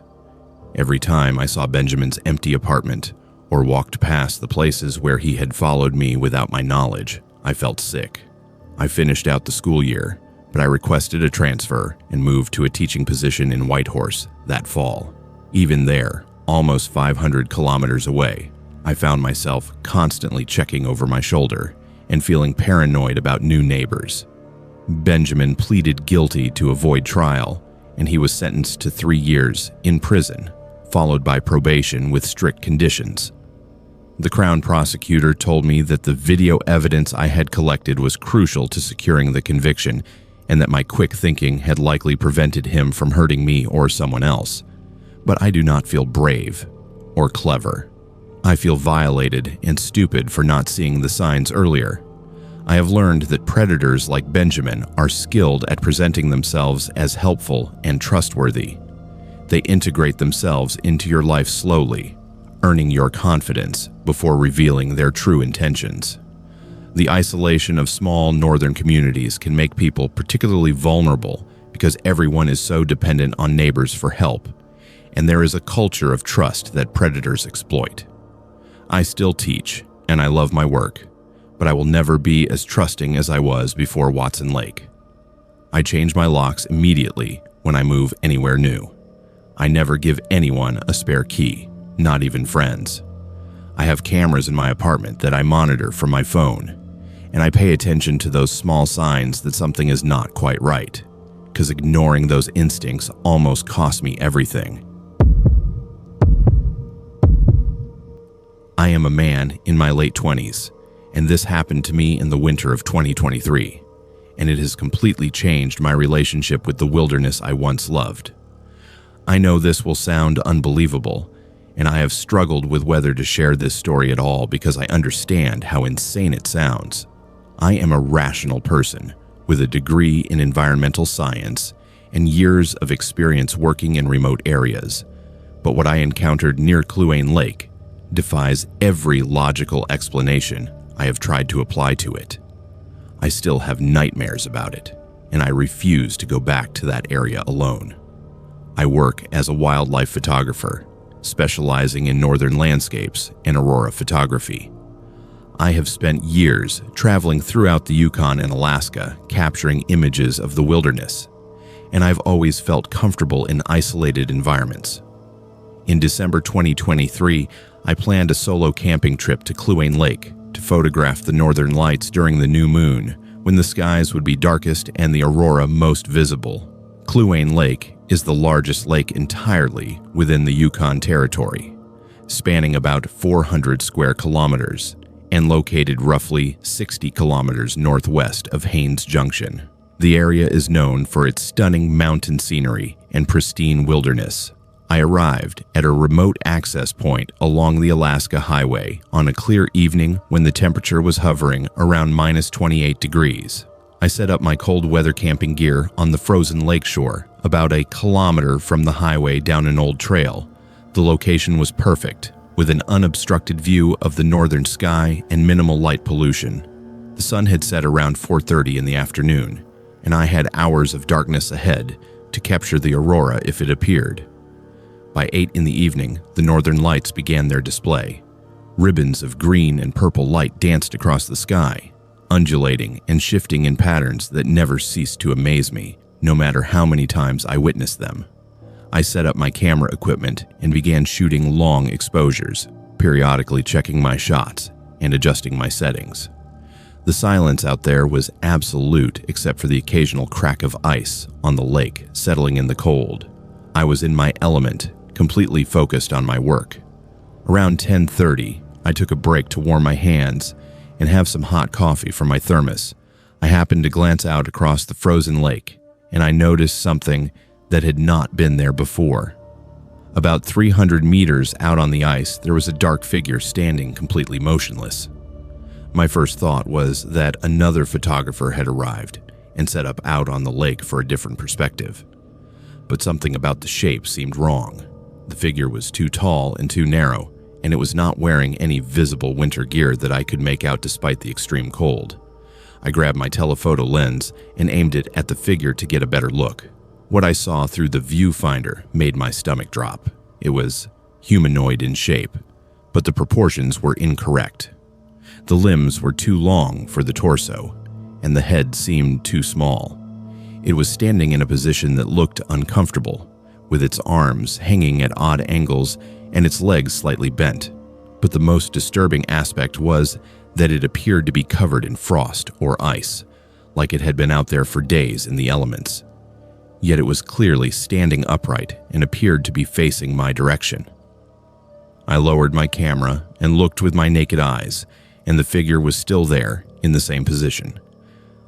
Every time I saw Benjamin's empty apartment or walked past the places where he had followed me without my knowledge, I felt sick. I finished out the school year, but I requested a transfer and moved to a teaching position in Whitehorse that fall. Even there, almost 500 kilometers away, I found myself constantly checking over my shoulder and feeling paranoid about new neighbors. Benjamin pleaded guilty to avoid trial, and he was sentenced to 3 years in prison, followed by probation with strict conditions. The Crown prosecutor told me that the video evidence I had collected was crucial to securing the conviction and that my quick thinking had likely prevented him from hurting me or someone else. But I do not feel brave or clever. I feel violated and stupid for not seeing the signs earlier. I have learned that predators like Benjamin are skilled at presenting themselves as helpful and trustworthy. They integrate themselves into your life slowly, earning your confidence before revealing their true intentions. The isolation of small northern communities can make people particularly vulnerable because everyone is so dependent on neighbors for help, and there is a culture of trust that predators exploit. I still teach, and I love my work, but I will never be as trusting as I was before Watson Lake. I change my locks immediately when I move anywhere new. I never give anyone a spare key, not even friends. I have cameras in my apartment that I monitor from my phone, and I pay attention to those small signs that something is not quite right, because ignoring those instincts almost cost me everything. I am a man in my late 20s, and this happened to me in the winter of 2023, and it has completely changed my relationship with the wilderness I once loved. I know this will sound unbelievable, and I have struggled with whether to share this story at all because I understand how insane it sounds. I am a rational person with a degree in environmental science and years of experience working in remote areas, but what I encountered near Cluane Lake defies every logical explanation I have tried to apply to it. I still have nightmares about it, and I refuse to go back to that area alone. I work as a wildlife photographer, specializing in northern landscapes and aurora photography. I have spent years traveling throughout the Yukon and Alaska capturing images of the wilderness, and I've always felt comfortable in isolated environments. In December 2023, I planned a solo camping trip to Cluane Lake to photograph the northern lights during the new moon, when the skies would be darkest and the aurora most visible. Cluane Lake is the largest lake entirely within the Yukon Territory, spanning about 400 square kilometers and located roughly 60 kilometers northwest of Haines Junction. The area is known for its stunning mountain scenery and pristine wilderness. I arrived at a remote access point along the Alaska Highway on a clear evening when the temperature was hovering around minus 28 degrees. I set up my cold weather camping gear on the frozen lakeshore, about a kilometer from the highway down an old trail. The location was perfect, with an unobstructed view of the northern sky and minimal light pollution. The sun had set around 4:30 in the afternoon, and I had hours of darkness ahead to capture the aurora if it appeared. By 8 in the evening, the northern lights began their display. Ribbons of green and purple light danced across the sky, undulating and shifting in patterns that never ceased to amaze me, no matter how many times I witnessed them. I set up my camera equipment and began shooting long exposures, periodically checking my shots and adjusting my settings. The silence out there was absolute except for the occasional crack of ice on the lake settling in the cold. I was in my element, completely focused on my work. Around 10:30, I took a break to warm my hands and have some hot coffee from my thermos. I happened to glance out across the frozen lake, and I noticed something that had not been there before. About 300 meters out on the ice, there was a dark figure standing completely motionless. My first thought was that another photographer had arrived and set up out on the lake for a different perspective. But something about the shape seemed wrong. The figure was too tall and too narrow, and it was not wearing any visible winter gear that I could make out despite the extreme cold. I grabbed my telephoto lens and aimed it at the figure to get a better look. What I saw through the viewfinder made my stomach drop. It was humanoid in shape, but the proportions were incorrect. The limbs were too long for the torso, and the head seemed too small. It was standing in a position that looked uncomfortable, with its arms hanging at odd angles and its legs slightly bent. But the most disturbing aspect was that it appeared to be covered in frost or ice, like it had been out there for days in the elements. Yet it was clearly standing upright and appeared to be facing my direction. I lowered my camera and looked with my naked eyes, and the figure was still there in the same position.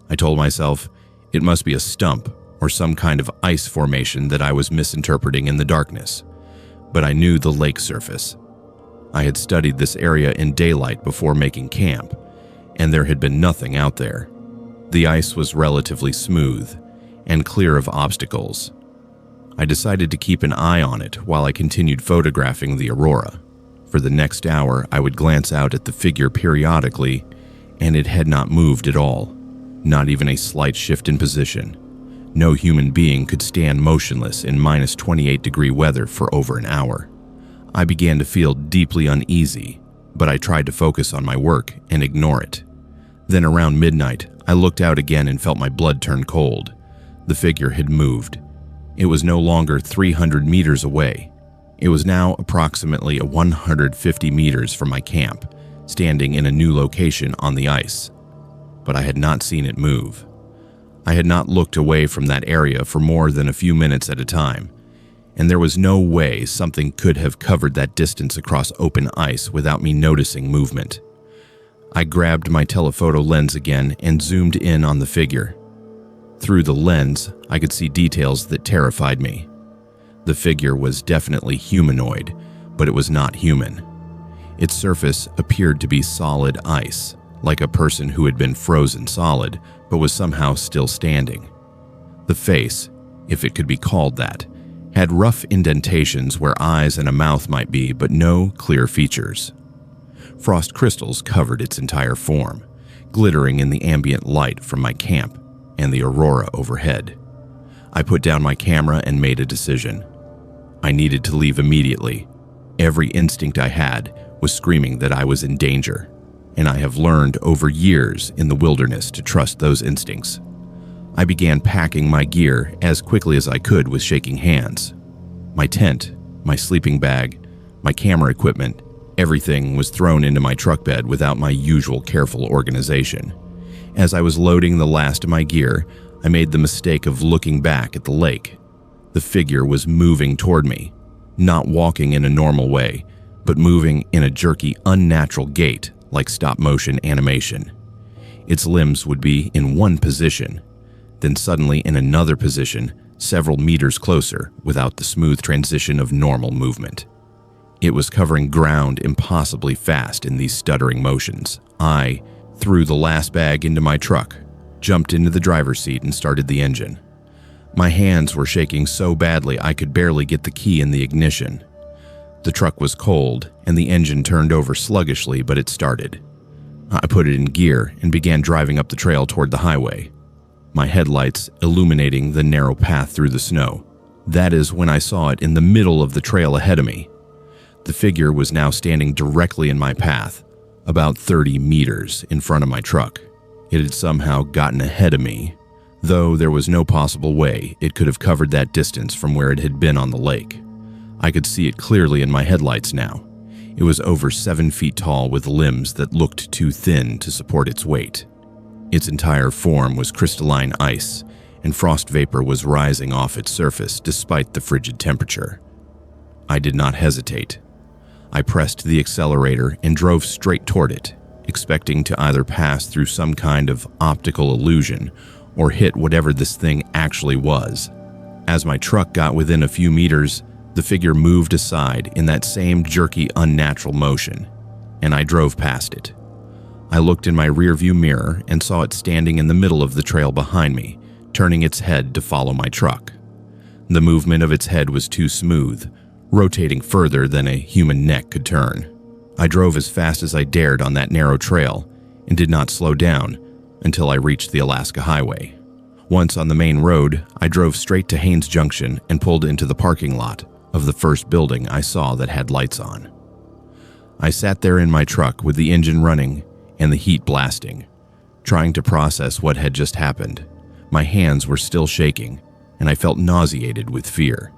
I told myself it must be a stump or some kind of ice formation that I was misinterpreting in the darkness, but I knew the lake surface. I had studied this area in daylight before making camp, and there had been nothing out there. The ice was relatively smooth and clear of obstacles. I decided to keep an eye on it while I continued photographing the aurora. For the next hour, I would glance out at the figure periodically, and it had not moved at all, not even a slight shift in position. No human being could stand motionless in minus 28-degree weather for over an hour. I began to feel deeply uneasy, but I tried to focus on my work and ignore it. Then around midnight, I looked out again and felt my blood turn cold. The figure had moved. It was no longer 300 meters away. It was now approximately 150 meters from my camp, standing in a new location on the ice. But I had not seen it move. I had not looked away from that area for more than a few minutes at a time, and there was no way something could have covered that distance across open ice without me noticing movement. I grabbed my telephoto lens again and zoomed in on the figure. Through the lens, I could see details that terrified me. The figure was definitely humanoid, but it was not human. Its surface appeared to be solid ice, like a person who had been frozen solid, but was somehow still standing. The face, if it could be called that, had rough indentations where eyes and a mouth might be, but no clear features. Frost crystals covered its entire form, glittering in the ambient light from my camp and the aurora overhead. I put down my camera and made a decision. I needed to leave immediately. Every instinct I had was screaming that I was in danger, and I have learned over years in the wilderness to trust those instincts. I began packing my gear as quickly as I could with shaking hands. My tent, my sleeping bag, my camera equipment, everything was thrown into my truck bed without my usual careful organization. As I was loading the last of my gear, I made the mistake of looking back at the lake. The figure was moving toward me, not walking in a normal way, but moving in a jerky, unnatural gait like stop-motion animation. Its limbs would be in one position, then suddenly in another position, several meters closer without the smooth transition of normal movement. It was covering ground impossibly fast in these stuttering motions. I threw the last bag into my truck, jumped into the driver's seat, and started the engine. My hands were shaking so badly I could barely get the key in the ignition. The truck was cold, and the engine turned over sluggishly, but it started. I put it in gear and began driving up the trail toward the highway, my headlights illuminating the narrow path through the snow. That is when I saw it in the middle of the trail ahead of me. The figure was now standing directly in my path, about 30 meters in front of my truck. It had somehow gotten ahead of me, though there was no possible way it could have covered that distance from where it had been on the lake. I could see it clearly in my headlights now. It was over 7 feet tall with limbs that looked too thin to support its weight. Its entire form was crystalline ice, and frost vapor was rising off its surface despite the frigid temperature. I did not hesitate. I pressed the accelerator and drove straight toward it, expecting to either pass through some kind of optical illusion or hit whatever this thing actually was. As my truck got within a few meters, the figure moved aside in that same jerky, unnatural motion, and I drove past it. I looked in my rearview mirror and saw it standing in the middle of the trail behind me, turning its head to follow my truck. The movement of its head was too smooth, rotating further than a human neck could turn. I drove as fast as I dared on that narrow trail and did not slow down until I reached the Alaska Highway. Once on the main road, I drove straight to Haines Junction and pulled into the parking lot of the first building I saw that had lights on. I sat there in my truck with the engine running and the heat blasting, trying to process what had just happened. My hands were still shaking, and I felt nauseated with fear.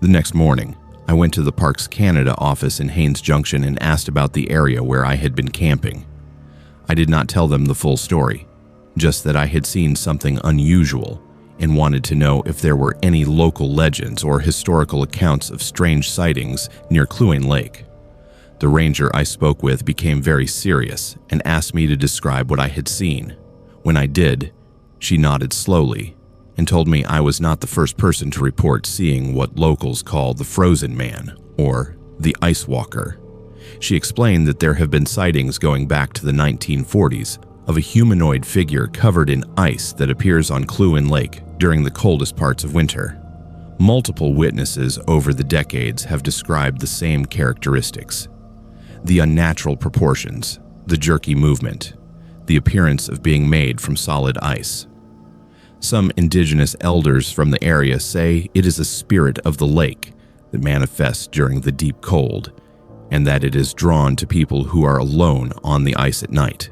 The next morning, I went to the Parks Canada office in Haines Junction and asked about the area where I had been camping. I did not tell them the full story, just that I had seen something unusual and wanted to know if there were any local legends or historical accounts of strange sightings near Kluane Lake. The ranger I spoke with became very serious and asked me to describe what I had seen. When I did, she nodded slowly and told me I was not the first person to report seeing what locals call the Frozen Man, or the Ice Walker. She explained that there have been sightings going back to the 1940s of a humanoid figure covered in ice that appears on Kluane Lake during the coldest parts of winter. Multiple witnesses over the decades have described the same characteristics: the unnatural proportions, the jerky movement, the appearance of being made from solid ice. Some indigenous elders from the area say it is a spirit of the lake that manifests during the deep cold, and that it is drawn to people who are alone on the ice at night.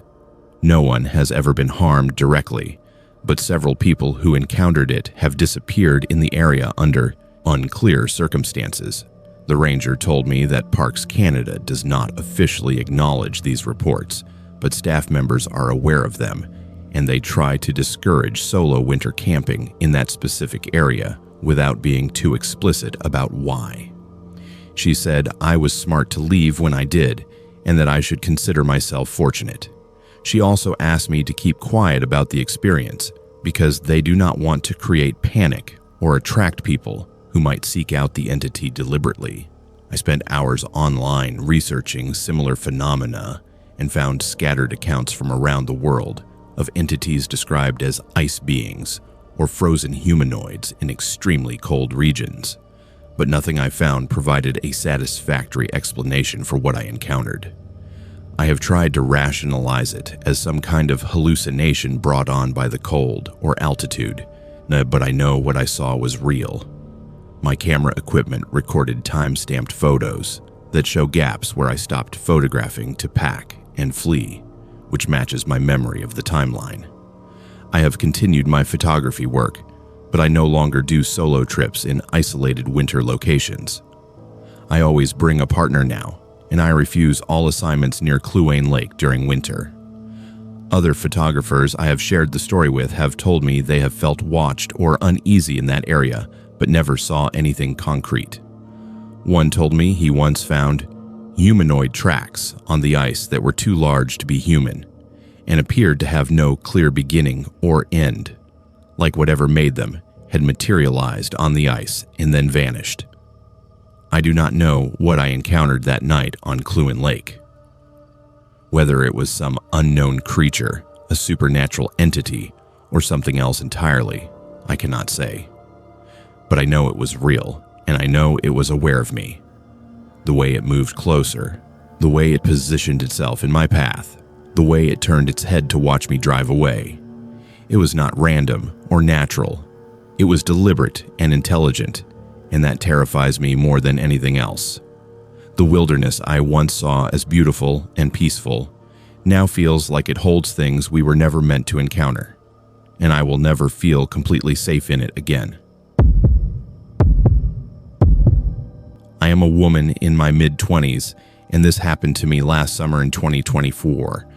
No one has ever been harmed directly, but several people who encountered it have disappeared in the area under unclear circumstances. The ranger told me that Parks Canada does not officially acknowledge these reports, but staff members are aware of them, and they try to discourage solo winter camping in that specific area without being too explicit about why. She said I was smart to leave when I did, and that I should consider myself fortunate. She also asked me to keep quiet about the experience because they do not want to create panic or attract people who might seek out the entity deliberately. I spent hours online researching similar phenomena and found scattered accounts from around the world of entities described as ice beings or frozen humanoids in extremely cold regions, but nothing I found provided a satisfactory explanation for what I encountered. I have tried to rationalize it as some kind of hallucination brought on by the cold or altitude, but I know what I saw was real. My camera equipment recorded time-stamped photos that show gaps where I stopped photographing to pack and flee, which matches my memory of the timeline. I have continued my photography work, but I no longer do solo trips in isolated winter locations. I always bring a partner now, and I refuse all assignments near Kluane Lake during winter. Other photographers I have shared the story with have told me they have felt watched or uneasy in that area, but never saw anything concrete. One told me he once found humanoid tracks on the ice that were too large to be human and appeared to have no clear beginning or end, like whatever made them had materialized on the ice and then vanished. I do not know what I encountered that night on Kluane Lake. Whether it was some unknown creature, a supernatural entity, or something else entirely, I cannot say. But I know it was real, and I know it was aware of me. The way it moved closer, the way it positioned itself in my path, the way it turned its head to watch me drive away. It was not random or natural. It was deliberate and intelligent, and that terrifies me more than anything else. The wilderness I once saw as beautiful and peaceful now feels like it holds things we were never meant to encounter, and I will never feel completely safe in it again. I am a woman in my mid-20s, and this happened to me last summer in 2024.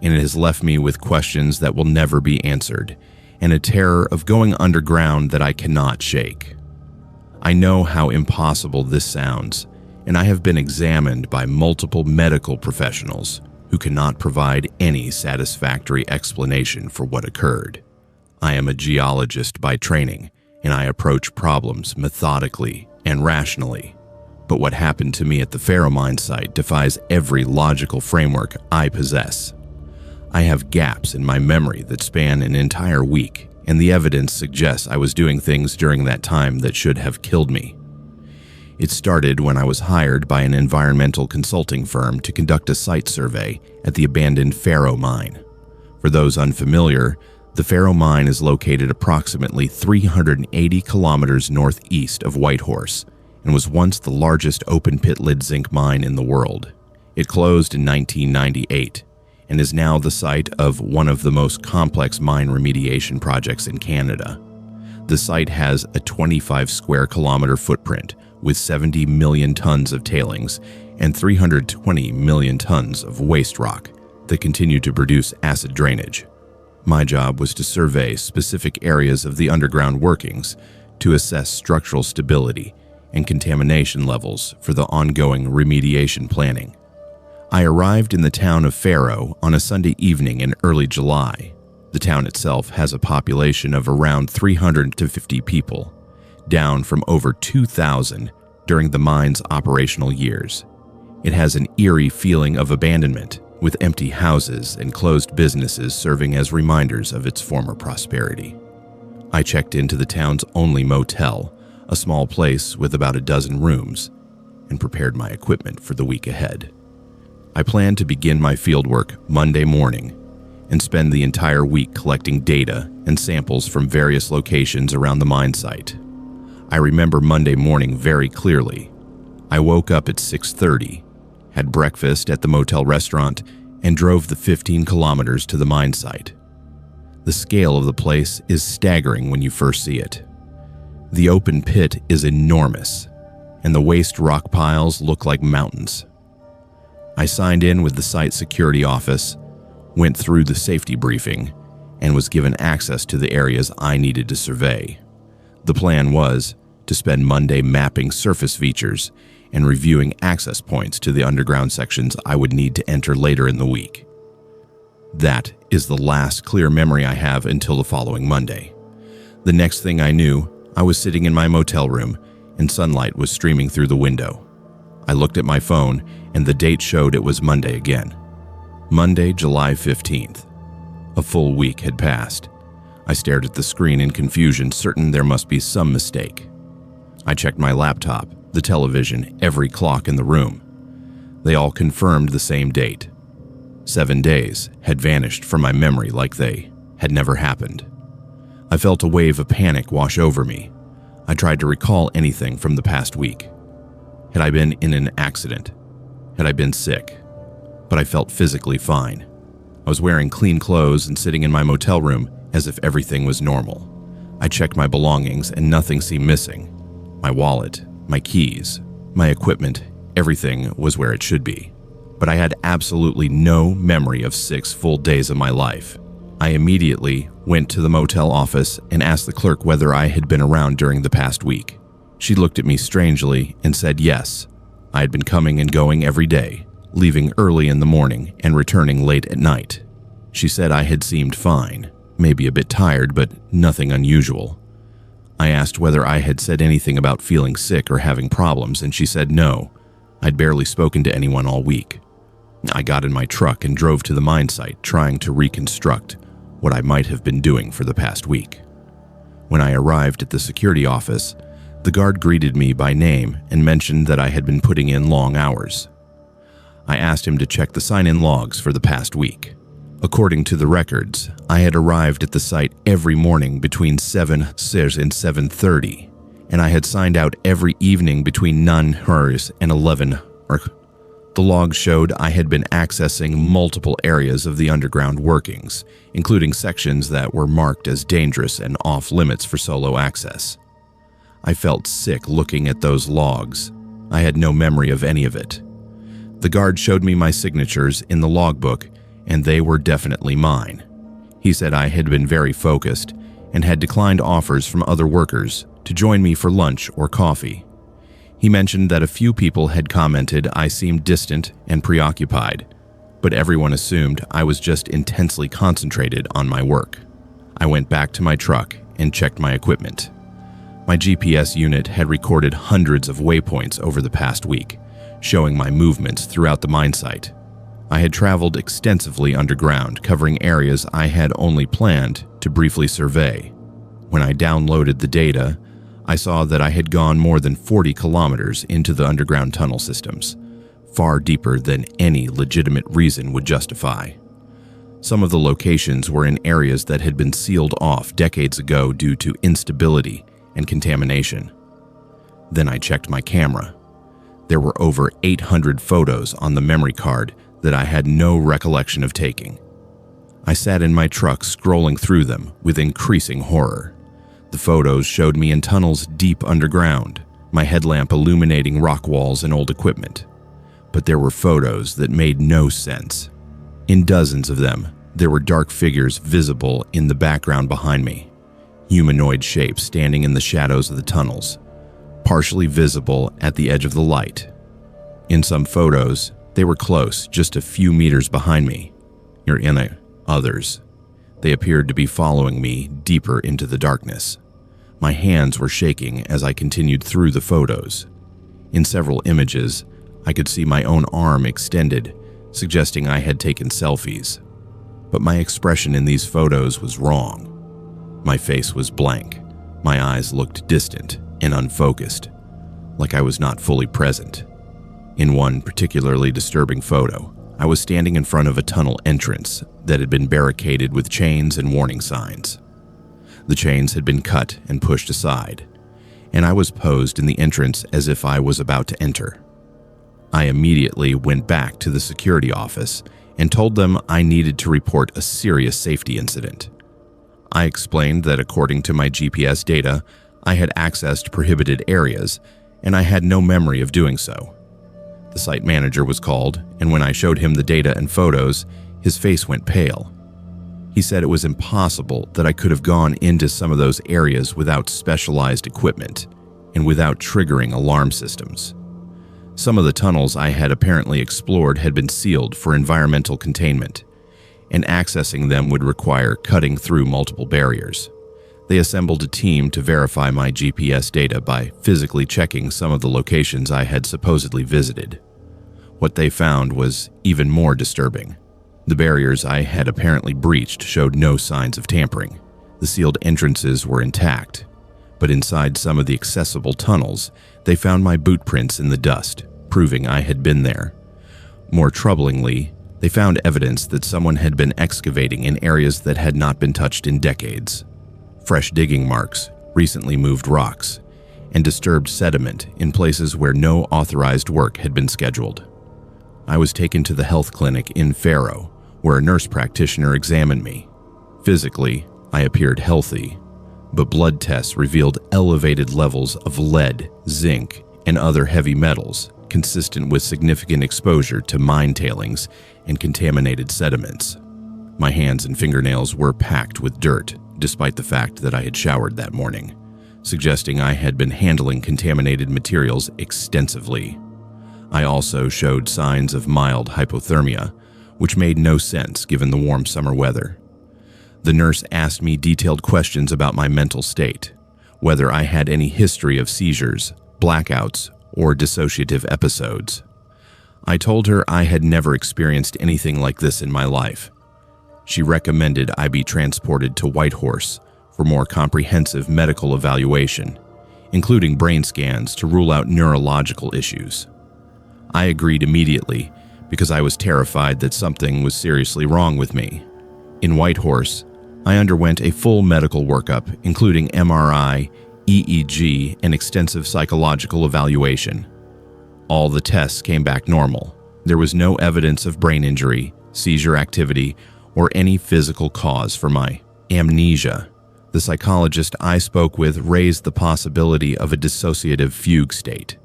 and it has left me with questions that will never be answered, and a terror of going underground that I cannot shake. I know how impossible this sounds, and I have been examined by multiple medical professionals who cannot provide any satisfactory explanation for what occurred. I am a geologist by training, and I approach problems methodically and rationally. But what happened to me at the Faro mine site defies every logical framework I possess. I have gaps in my memory that span an entire week, and the evidence suggests I was doing things during that time that should have killed me. It started when I was hired by an environmental consulting firm to conduct a site survey at the abandoned Faro mine. For those unfamiliar, the Faro mine is located approximately 380 kilometers northeast of Whitehorse and was once the largest open-pit lead zinc mine in the world. It closed in 1998 and is now the site of one of the most complex mine remediation projects in Canada. The site has a 25 square kilometer footprint with 70 million tons of tailings and 320 million tons of waste rock that continue to produce acid drainage. My job was to survey specific areas of the underground workings to assess structural stability and contamination levels for the ongoing remediation planning. I arrived in the town of Faro on a Sunday evening in early July. The town itself has a population of around 350 people, down from over 2,000 during the mine's operational years. It has an eerie feeling of abandonment, with empty houses and closed businesses serving as reminders of its former prosperity. I checked into the town's only motel, a small place with about a dozen rooms, and prepared my equipment for the week ahead. I planned to begin my fieldwork Monday morning and spend the entire week collecting data and samples from various locations around the mine site. I remember Monday morning very clearly. I woke up at 6:30, had breakfast at the motel restaurant, and drove the 15 kilometers to the mine site. The scale of the place is staggering when you first see it. The open pit is enormous, and the waste rock piles look like mountains. I signed in with the site security office, went through the safety briefing, and was given access to the areas I needed to survey. The plan was to spend Monday mapping surface features and reviewing access points to the underground sections I would need to enter later in the week. That is the last clear memory I have until the following Monday. The next thing I knew, I was sitting in my motel room and sunlight was streaming through the window. I looked at my phone and the date showed it was Monday again. Monday, July 15th. A full week had passed. I stared at the screen in confusion, certain there must be some mistake. I checked my laptop, the television, every clock in the room. They all confirmed the same date. 7 days had vanished from my memory like they had never happened. I felt a wave of panic wash over me. I tried to recall anything from the past week. Had I been in an accident? Had I been sick? But I felt physically fine. I was wearing clean clothes and sitting in my motel room as if everything was normal. I checked my belongings and nothing seemed missing. My wallet, my keys, my equipment, everything was where it should be. But I had absolutely no memory of 6 full days of my life. I immediately went to the motel office and asked the clerk whether I had been around during the past week. She looked at me strangely and said yes. I had been coming and going every day, leaving early in the morning and returning late at night. She said I had seemed fine, maybe a bit tired, but nothing unusual. I asked whether I had said anything about feeling sick or having problems, and she said no. I'd barely spoken to anyone all week. I got in my truck and drove to the mine site, trying to reconstruct what I might have been doing for the past week. When I arrived at the security office, the guard greeted me by name and mentioned that I had been putting in long hours. I asked him to check the sign-in logs for the past week. According to the records, I had arrived at the site every morning between 7 and 7:30, and I had signed out every evening between 9 and 11. The log showed I had been accessing multiple areas of the underground workings, including sections that were marked as dangerous and off-limits for solo access. I felt sick looking at those logs. I had no memory of any of it. The guard showed me my signatures in the logbook and they were definitely mine. He said I had been very focused and had declined offers from other workers to join me for lunch or coffee. He mentioned that a few people had commented I seemed distant and preoccupied, but everyone assumed I was just intensely concentrated on my work. I went back to my truck and checked my equipment. My GPS unit had recorded hundreds of waypoints over the past week, showing my movements throughout the mine site. I had traveled extensively underground, covering areas I had only planned to briefly survey. When I downloaded the data, I saw that I had gone more than 40 kilometers into the underground tunnel systems, far deeper than any legitimate reason would justify. Some of the locations were in areas that had been sealed off decades ago due to instability and contamination. Then I checked my camera. There were over 800 photos on the memory card that I had no recollection of taking. I sat in my truck scrolling through them with increasing horror. The photos showed me in tunnels deep underground, my headlamp illuminating rock walls and old equipment. But there were photos that made no sense. In dozens of them, there were dark figures visible in the background behind me, humanoid shapes standing in the shadows of the tunnels, partially visible at the edge of the light. In some photos, they were close, just a few meters behind me. In others, they appeared to be following me deeper into the darkness. My hands were shaking as I continued through the photos. In several images, I could see my own arm extended, suggesting I had taken selfies. But my expression in these photos was wrong. My face was blank. My eyes looked distant and unfocused, like I was not fully present. In one particularly disturbing photo, I was standing in front of a tunnel entrance that had been barricaded with chains and warning signs. The chains had been cut and pushed aside, and I was posed in the entrance as if I was about to enter. I immediately went back to the security office and told them I needed to report a serious safety incident. I explained that according to my GPS data, I had accessed prohibited areas, and I had no memory of doing so. The site manager was called, and when I showed him the data and photos, his face went pale. He said it was impossible that I could have gone into some of those areas without specialized equipment and without triggering alarm systems. Some of the tunnels I had apparently explored had been sealed for environmental containment, and accessing them would require cutting through multiple barriers. They assembled a team to verify my GPS data by physically checking some of the locations I had supposedly visited. What they found was even more disturbing. The barriers I had apparently breached showed no signs of tampering. The sealed entrances were intact, but inside some of the accessible tunnels, they found my boot prints in the dust, proving I had been there. More troublingly, they found evidence that someone had been excavating in areas that had not been touched in decades. Fresh digging marks, recently moved rocks, and disturbed sediment in places where no authorized work had been scheduled. I was taken to the health clinic in Faro, where a nurse practitioner examined me. Physically, I appeared healthy, but blood tests revealed elevated levels of lead, zinc, and other heavy metals, consistent with significant exposure to mine tailings and contaminated sediments. My hands and fingernails were packed with dirt, despite the fact that I had showered that morning, suggesting I had been handling contaminated materials extensively. I also showed signs of mild hypothermia, which made no sense given the warm summer weather. The nurse asked me detailed questions about my mental state, whether I had any history of seizures, blackouts, or dissociative episodes. I told her I had never experienced anything like this in my life. She recommended I be transported to Whitehorse for more comprehensive medical evaluation, including brain scans to rule out neurological issues. I agreed immediately because I was terrified that something was seriously wrong with me. In Whitehorse, I underwent a full medical workup, including MRI, EEG, and extensive psychological evaluation. All the tests came back normal. There was no evidence of brain injury, seizure activity, or any physical cause for my amnesia. The psychologist I spoke with raised the possibility of a dissociative fugue state,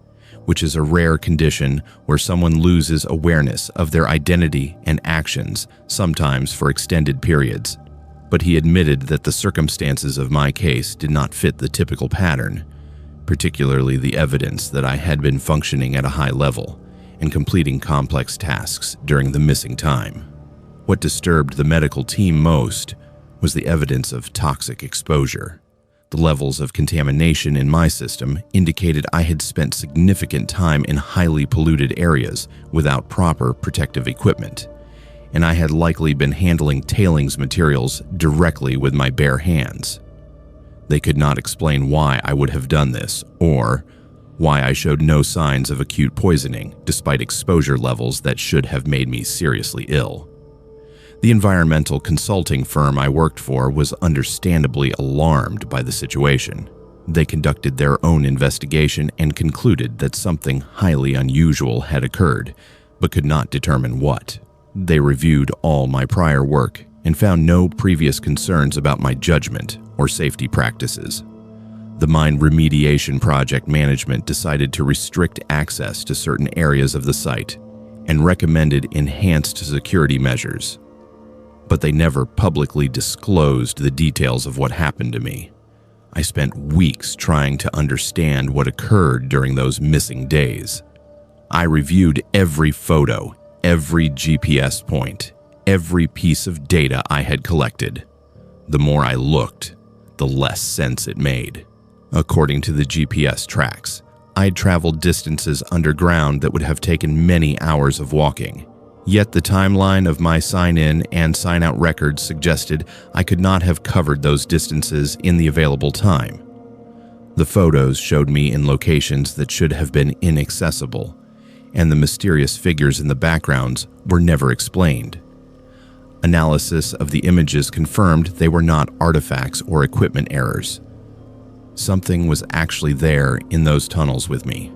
which is a rare condition where someone loses awareness of their identity and actions, sometimes for extended periods. But he admitted that the circumstances of my case did not fit the typical pattern, particularly the evidence that I had been functioning at a high level and completing complex tasks during the missing time. What disturbed the medical team most was the evidence of toxic exposure. The levels of contamination in my system indicated I had spent significant time in highly polluted areas without proper protective equipment, and I had likely been handling tailings materials directly with my bare hands. They could not explain why I would have done this, or why I showed no signs of acute poisoning despite exposure levels that should have made me seriously ill. The environmental consulting firm I worked for was understandably alarmed by the situation. They conducted their own investigation and concluded that something highly unusual had occurred, but could not determine what. They reviewed all my prior work and found no previous concerns about my judgment or safety practices. The mine remediation project management decided to restrict access to certain areas of the site and recommended enhanced security measures. But they never publicly disclosed the details of what happened to me. I spent weeks trying to understand what occurred during those missing days. I reviewed every photo, every GPS point, every piece of data I had collected. The more I looked, the less sense it made. According to the GPS tracks, I'd traveled distances underground that would have taken many hours of walking. Yet the timeline of my sign-in and sign-out records suggested I could not have covered those distances in the available time. The photos showed me in locations that should have been inaccessible, and the mysterious figures in the backgrounds were never explained. Analysis of the images confirmed they were not artifacts or equipment errors. Something was actually there in those tunnels with me.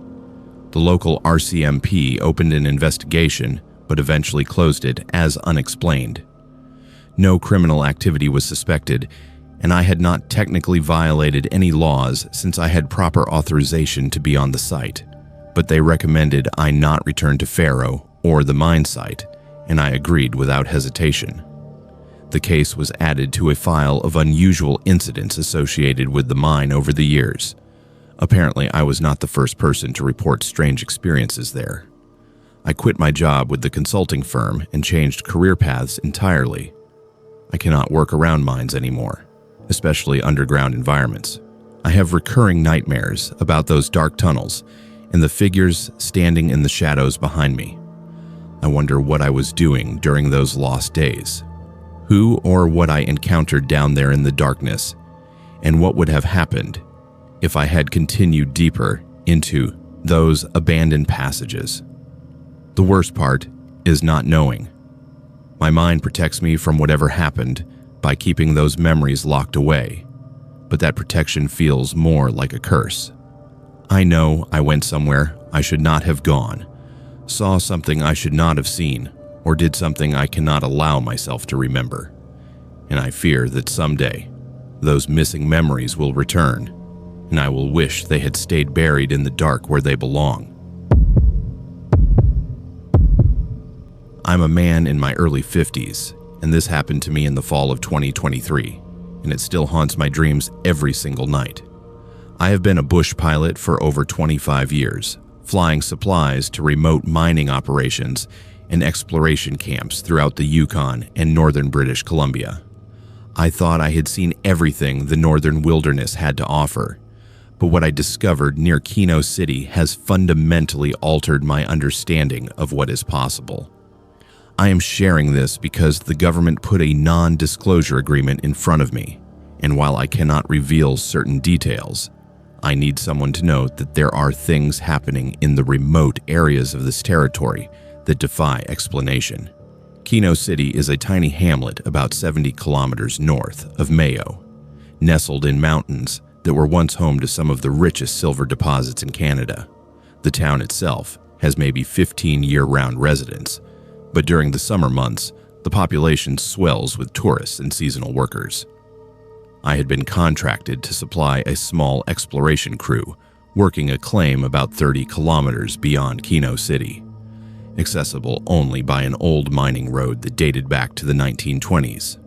The local RCMP opened an investigation, but eventually closed it as unexplained. No criminal activity was suspected, and I had not technically violated any laws since I had proper authorization to be on the site. But they recommended I not return to Faro or the mine site, and I agreed without hesitation. The case was added to a file of unusual incidents associated with the mine over the years. Apparently, I was not the first person to report strange experiences there. I quit my job with the consulting firm and changed career paths entirely. I cannot work around mines anymore, especially underground environments. I have recurring nightmares about those dark tunnels and the figures standing in the shadows behind me. I wonder what I was doing during those lost days. Who or what I encountered down there in the darkness, and what would have happened if I had continued deeper into those abandoned passages. The worst part is not knowing. My mind protects me from whatever happened by keeping those memories locked away, but that protection feels more like a curse. I know I went somewhere I should not have gone, saw something I should not have seen, or did something I cannot allow myself to remember. And I fear that someday, those missing memories will return, and I will wish they had stayed buried in the dark where they belong. I'm a man in my early 50s, and this happened to me in the fall of 2023, and it still haunts my dreams every single night. I have been a bush pilot for over 25 years, flying supplies to remote mining operations and exploration camps throughout the Yukon and northern British Columbia. I thought I had seen everything the northern wilderness had to offer, but what I discovered near Yukon City has fundamentally altered my understanding of what is possible. I am sharing this because the government put a non-disclosure agreement in front of me, and while I cannot reveal certain details, I need someone to know that there are things happening in the remote areas of this territory that defy explanation. Yukon City is a tiny hamlet about 70 kilometers north of Mayo, nestled in mountains that were once home to some of the richest silver deposits in Canada. The town itself has maybe 15 year-round residents, but during the summer months, the population swells with tourists and seasonal workers. I had been contracted to supply a small exploration crew working a claim about 30 kilometers beyond Kino City, accessible only by an old mining road that dated back to the 1920s.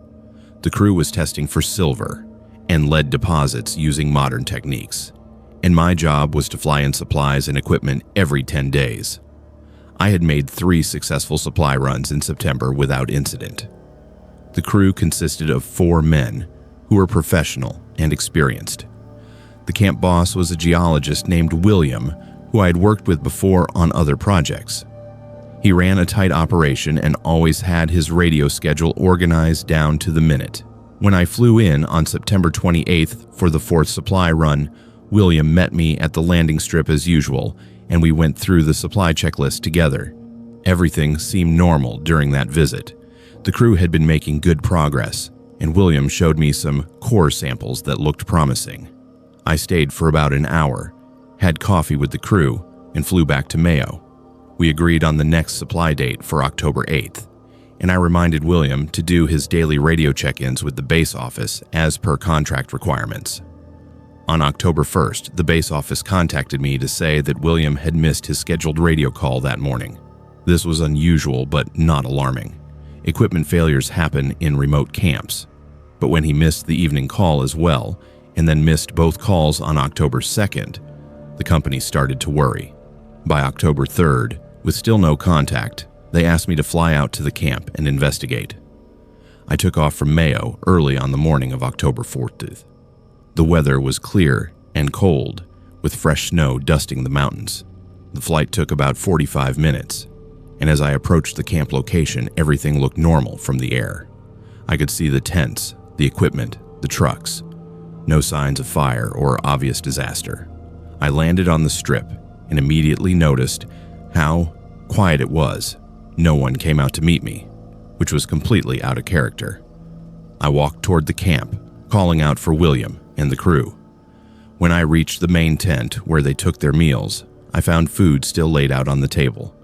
The crew was testing for silver and lead deposits using modern techniques, and my job was to fly in supplies and equipment every 10 days. I had made 3 successful supply runs in September without incident. The crew consisted of 4 men who were professional and experienced. The camp boss was a geologist named William, who I had worked with before on other projects. He ran a tight operation and always had his radio schedule organized down to the minute. When I flew in on September 28th for the 4th supply run, William met me at the landing strip as usual, and we went through the supply checklist together. Everything seemed normal during that visit. The crew had been making good progress, and William showed me some core samples that looked promising. I stayed for about an hour, had coffee with the crew, and flew back to Mayo. We agreed on the next supply date for October 8th, and I reminded William to do his daily radio check-ins with the base office as per contract requirements. On October 1st, the base office contacted me to say that William had missed his scheduled radio call that morning. This was unusual but not alarming. Equipment failures happen in remote camps. But when he missed the evening call as well, and then missed both calls on October 2nd, the company started to worry. By October 3rd, with still no contact, they asked me to fly out to the camp and investigate. I took off from Mayo early on the morning of October 4th. The weather was clear and cold, with fresh snow dusting the mountains. The flight took about 45 minutes, and as I approached the camp location, everything looked normal from the air. I could see the tents, the equipment, the trucks. No signs of fire or obvious disaster. I landed on the strip and immediately noticed how quiet it was. No one came out to meet me, which was completely out of character. I walked toward the camp, calling out for William and the crew. When I reached the main tent where they took their meals, I found food still laid out on the table.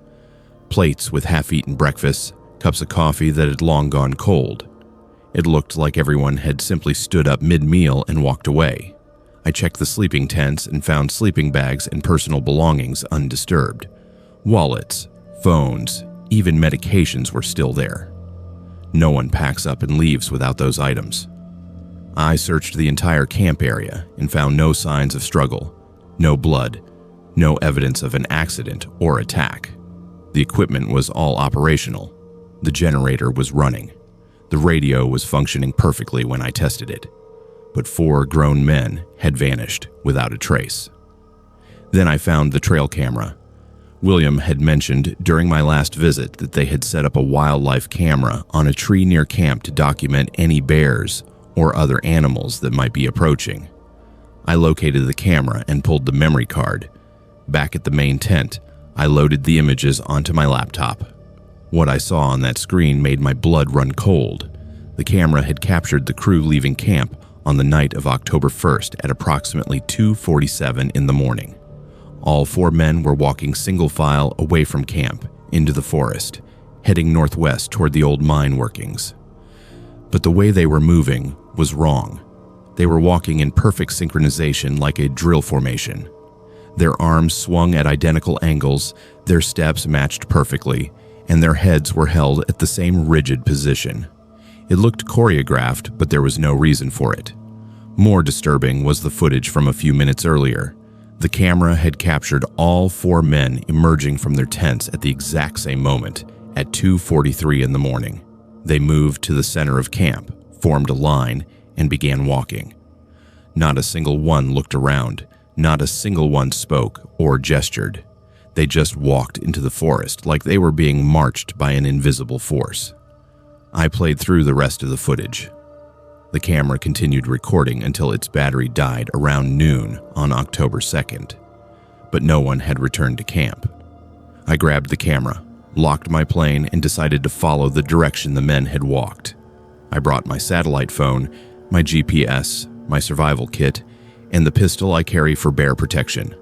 Plates with half-eaten breakfasts, cups of coffee that had long gone cold. It looked like everyone had simply stood up mid-meal and walked away. I checked the sleeping tents and found sleeping bags and personal belongings undisturbed. Wallets, phones, even medications were still there. No one packs up and leaves without those items. I searched the entire camp area and found no signs of struggle, no blood, no evidence of an accident or attack. The equipment was all operational. The generator was running. The radio was functioning perfectly when I tested it. But 4 grown men had vanished without a trace. Then I found the trail camera. William had mentioned during my last visit that they had set up a wildlife camera on a tree near camp to document any bears or other animals that might be approaching. I located the camera and pulled the memory card. Back at the main tent, I loaded the images onto my laptop. What I saw on that screen made my blood run cold. The camera had captured the crew leaving camp on the night of October 1st at approximately 2:47 in the morning. All 4 men were walking single file away from camp into the forest, heading northwest toward the old mine workings. But the way they were moving was wrong. They were walking in perfect synchronization like a drill formation. Their arms swung at identical angles, their steps matched perfectly, and their heads were held at the same rigid position. It looked choreographed, but there was no reason for it. More disturbing was the footage from a few minutes earlier. The camera had captured all 4 men emerging from their tents at the exact same moment, at 2:43 in the morning. They moved to the center of camp, formed a line, and began walking. Not a single one looked around. Not a single one spoke or gestured. They just walked into the forest like they were being marched by an invisible force. I played through the rest of the footage. The camera continued recording until its battery died around noon on October 2nd, but no one had returned to camp. I grabbed the camera, locked my plane, and decided to follow the direction the men had walked. I brought my satellite phone, my GPS, my survival kit, and the pistol I carry for bear protection.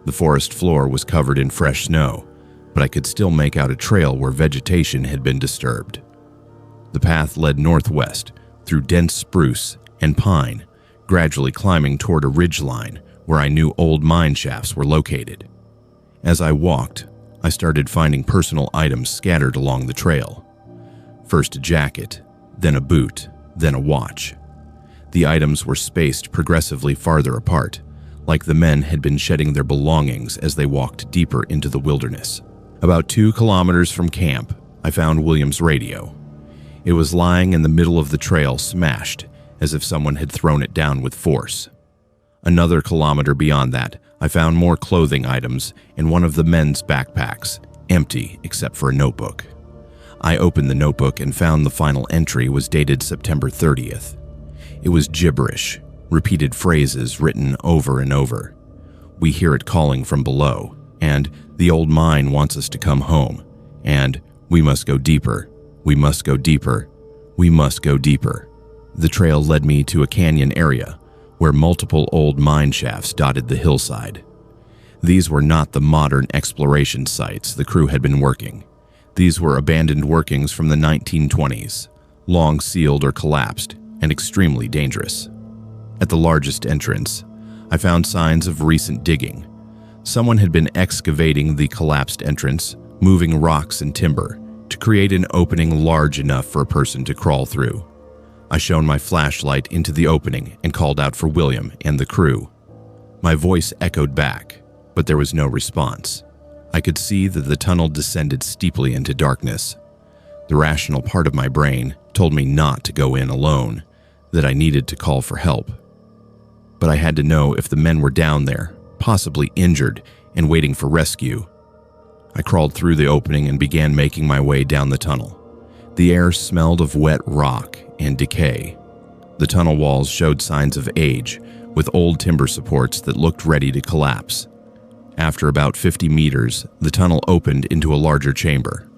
The forest floor was covered in fresh snow, but I could still make out a trail where vegetation had been disturbed. The path led northwest, through dense spruce and pine, gradually climbing toward a ridgeline where I knew old mine shafts were located. As I walked, I started finding personal items scattered along the trail. First a jacket, then a boot, then a watch. The items were spaced progressively farther apart, like the men had been shedding their belongings as they walked deeper into the wilderness. About 2 kilometers from camp, I found William's radio. It was lying in the middle of the trail, smashed, as if someone had thrown it down with force. Another kilometer beyond that, I found more clothing items in one of the men's backpacks, empty except for a notebook. I opened the notebook and found the final entry was dated September 30th. It was gibberish, repeated phrases written over and over. We hear it calling from below, and the old mine wants us to come home, and we must go deeper, we must go deeper, we must go deeper. The trail led me to a canyon area where multiple old mine shafts dotted the hillside. These were not the modern exploration sites the crew had been working. These were abandoned workings from the 1920s, long sealed or collapsed, and extremely dangerous. At the largest entrance, I found signs of recent digging. Someone had been excavating the collapsed entrance, moving rocks and timber to create an opening large enough for a person to crawl through. I shone my flashlight into the opening and called out for William and the crew. My voice echoed back, but there was no response. I could see that the tunnel descended steeply into darkness. The rational part of my brain told me not to go in alone, that I needed to call for help. But I had to know if the men were down there, possibly injured and waiting for rescue. I crawled through the opening and began making my way down the tunnel. The air smelled of wet rock and decay. The tunnel walls showed signs of age, with old timber supports that looked ready to collapse. After about 50 meters, the tunnel opened into a larger chamber.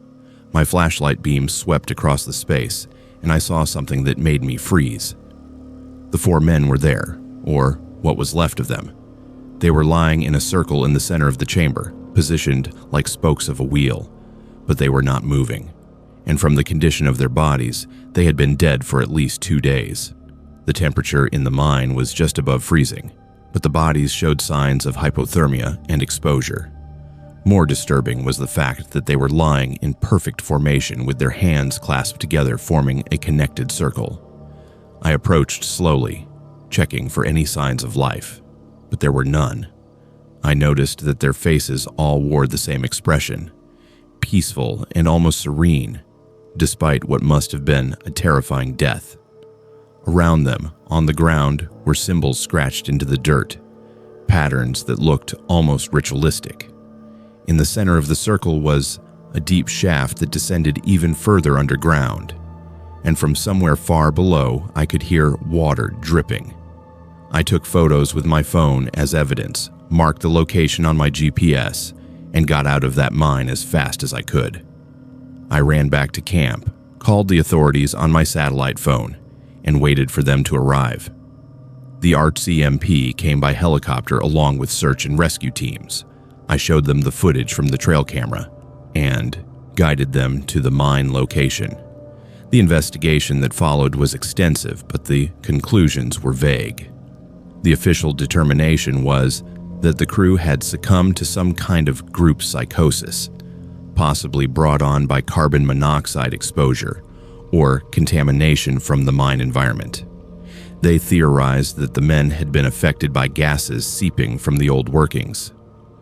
My flashlight beam swept across the space, and I saw something that made me freeze. The 4 men were there, or what was left of them. They were lying in a circle in the center of the chamber, positioned like spokes of a wheel, but they were not moving. And from the condition of their bodies, they had been dead for at least 2 days. The temperature in the mine was just above freezing, but the bodies showed signs of hypothermia and exposure. More disturbing was the fact that they were lying in perfect formation with their hands clasped together, forming a connected circle. I approached slowly, checking for any signs of life, but there were none. I noticed that their faces all wore the same expression, peaceful and almost serene, despite what must have been a terrifying death. Around them, on the ground, were symbols scratched into the dirt, patterns that looked almost ritualistic. In the center of the circle was a deep shaft that descended even further underground, and from somewhere far below, I could hear water dripping. I took photos with my phone as evidence, marked the location on my GPS, and got out of that mine as fast as I could. I ran back to camp, called the authorities on my satellite phone, and waited for them to arrive. The RCMP came by helicopter along with search and rescue teams. I showed them the footage from the trail camera and guided them to the mine location. The investigation that followed was extensive, but the conclusions were vague. The official determination was that the crew had succumbed to some kind of group psychosis, possibly brought on by carbon monoxide exposure or contamination from the mine environment. They theorized that the men had been affected by gases seeping from the old workings,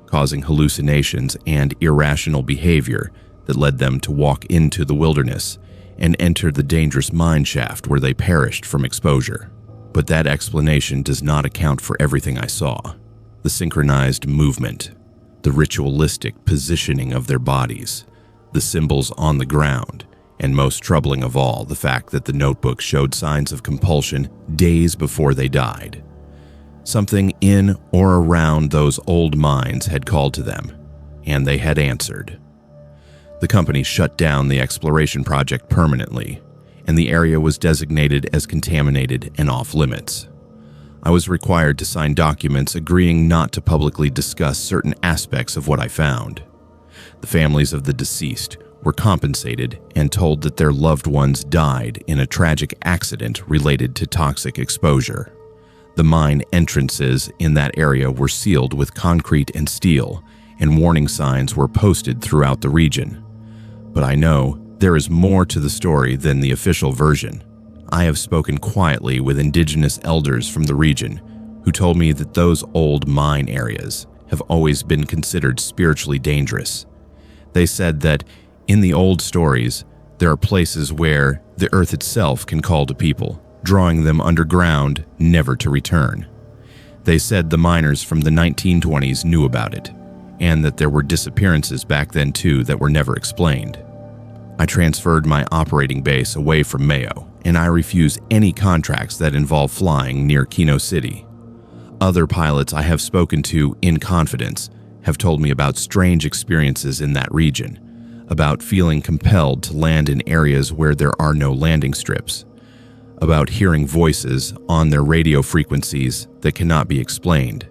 causing hallucinations and irrational behavior that led them to walk into the wilderness and enter the dangerous mine shaft where they perished from exposure. But that explanation does not account for everything I saw. The synchronized movement, the ritualistic positioning of their bodies, the symbols on the ground, and most troubling of all, the fact that the notebook showed signs of compulsion days before they died. Something in or around those old mines had called to them, and they had answered. The company shut down the exploration project permanently, and the area was designated as contaminated and off-limits. I was required to sign documents agreeing not to publicly discuss certain aspects of what I found. The families of the deceased were compensated and told that their loved ones died in a tragic accident related to toxic exposure. The mine entrances in that area were sealed with concrete and steel, and warning signs were posted throughout the region. But I know there is more to the story than the official version. I have spoken quietly with indigenous elders from the region who told me that those old mine areas have always been considered spiritually dangerous. They said that in the old stories, there are places where the earth itself can call to people, drawing them underground, never to return. They said the miners from the 1920s knew about it, and that there were disappearances back then too that were never explained. I transferred my operating base away from Mayo, and I refuse any contracts that involve flying near Kino City. Other pilots I have spoken to in confidence have told me about strange experiences in that region, about feeling compelled to land in areas where there are no landing strips, about hearing voices on their radio frequencies that cannot be explained.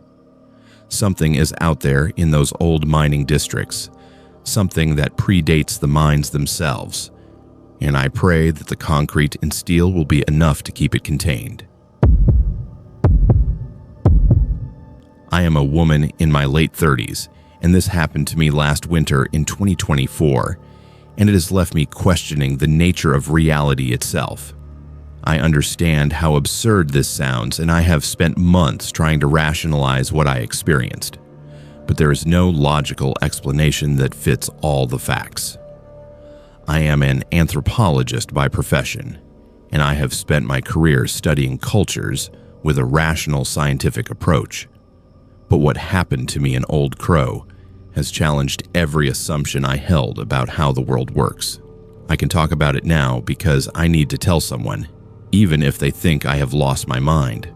Something is out there in those old mining districts, something that predates the mines themselves, and I pray that the concrete and steel will be enough to keep it contained. I am a woman in my late 30s, and this happened to me last winter in 2024, and it has left me questioning the nature of reality itself. I understand how absurd this sounds, and I have spent months trying to rationalize what I experienced, but there is no logical explanation that fits all the facts. I am an anthropologist by profession, and I have spent my career studying cultures with a rational scientific approach. But what happened to me in Old Crow has challenged every assumption I held about how the world works. I can talk about it now because I need to tell someone, even if they think I have lost my mind.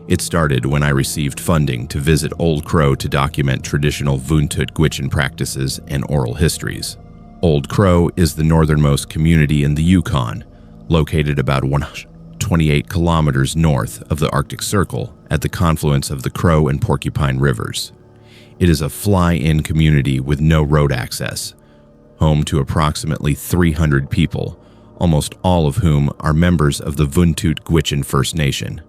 It started when I received funding to visit Old Crow to document traditional Vuntut Gwich'in practices and oral histories. Old Crow is the northernmost community in the Yukon, located about 128 kilometers north of the Arctic Circle at the confluence of the Crow and Porcupine rivers. It is a fly-in community with no road access, home to approximately 300 people, almost all of whom are members of the Vuntut Gwich'in First Nation.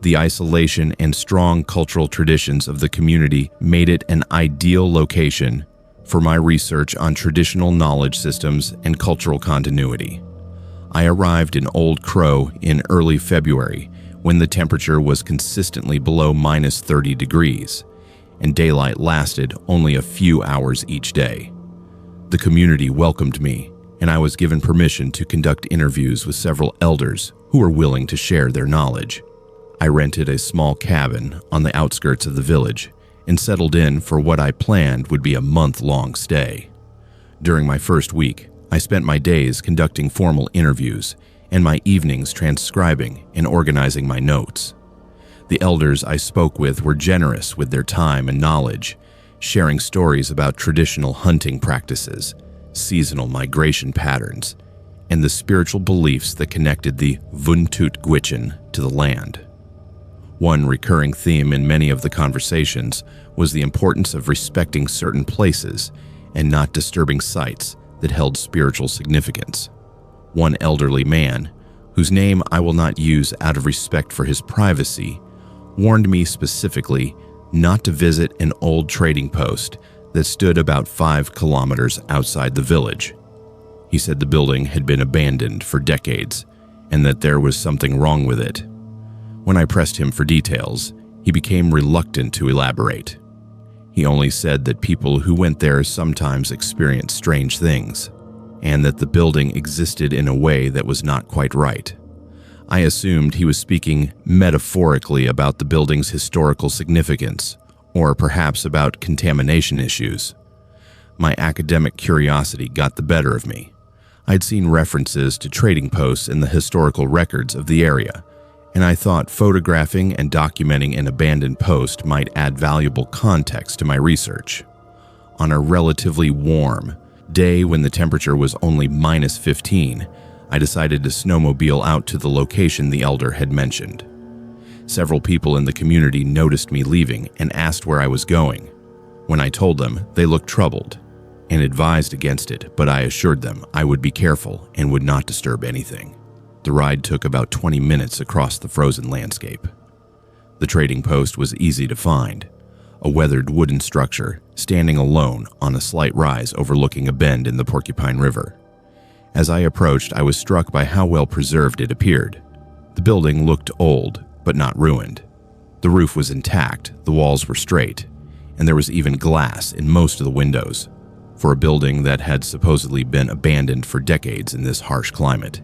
The isolation and strong cultural traditions of the community made it an ideal location for my research on traditional knowledge systems and cultural continuity. I arrived in Old Crow in early February when the temperature was consistently below minus 30 degrees, and daylight lasted only a few hours each day. The community welcomed me, and I was given permission to conduct interviews with several elders who were willing to share their knowledge. I rented a small cabin on the outskirts of the village and settled in for what I planned would be a month-long stay. During my first week, I spent my days conducting formal interviews and my evenings transcribing and organizing my notes. The elders I spoke with were generous with their time and knowledge, sharing stories about traditional hunting practices, seasonal migration patterns, and the spiritual beliefs that connected the Vuntut Gwich'in to the land. One recurring theme in many of the conversations was the importance of respecting certain places and not disturbing sites that held spiritual significance. One elderly man, whose name I will not use out of respect for his privacy, warned me specifically not to visit an old trading post that stood about 5 kilometers outside the village. He said the building had been abandoned for decades and that there was something wrong with it. When I pressed him for details, he became reluctant to elaborate. He only said that people who went there sometimes experienced strange things, and that the building existed in a way that was not quite right. I assumed he was speaking metaphorically about the building's historical significance, or perhaps about contamination issues. My academic curiosity got the better of me. I'd seen references to trading posts in the historical records of the area, and I thought photographing and documenting an abandoned post might add valuable context to my research. On a relatively warm day when the temperature was only minus 15, I decided to snowmobile out to the location the elder had mentioned. Several people in the community noticed me leaving and asked where I was going. When I told them, they looked troubled and advised against it, but I assured them I would be careful and would not disturb anything. The ride took about 20 minutes across the frozen landscape. The trading post was easy to find, a weathered wooden structure standing alone on a slight rise overlooking a bend in the Porcupine River. As I approached, I was struck by how well preserved it appeared. The building looked old, but not ruined. The roof was intact, the walls were straight, and there was even glass in most of the windows, for a building that had supposedly been abandoned for decades in this harsh climate.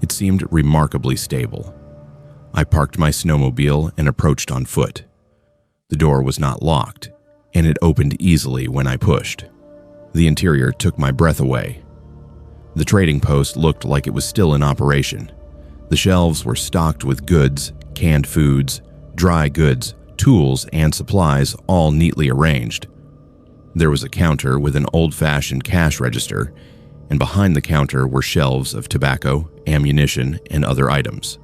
It seemed remarkably stable. I parked my snowmobile and approached on foot. The door was not locked, and it opened easily when I pushed. The interior took my breath away. The trading post looked like it was still in operation. The shelves were stocked with goods, canned foods, dry goods, tools, and supplies, all neatly arranged. There was a counter with an old-fashioned cash register, and behind the counter were shelves of tobacco, ammunition, and other items.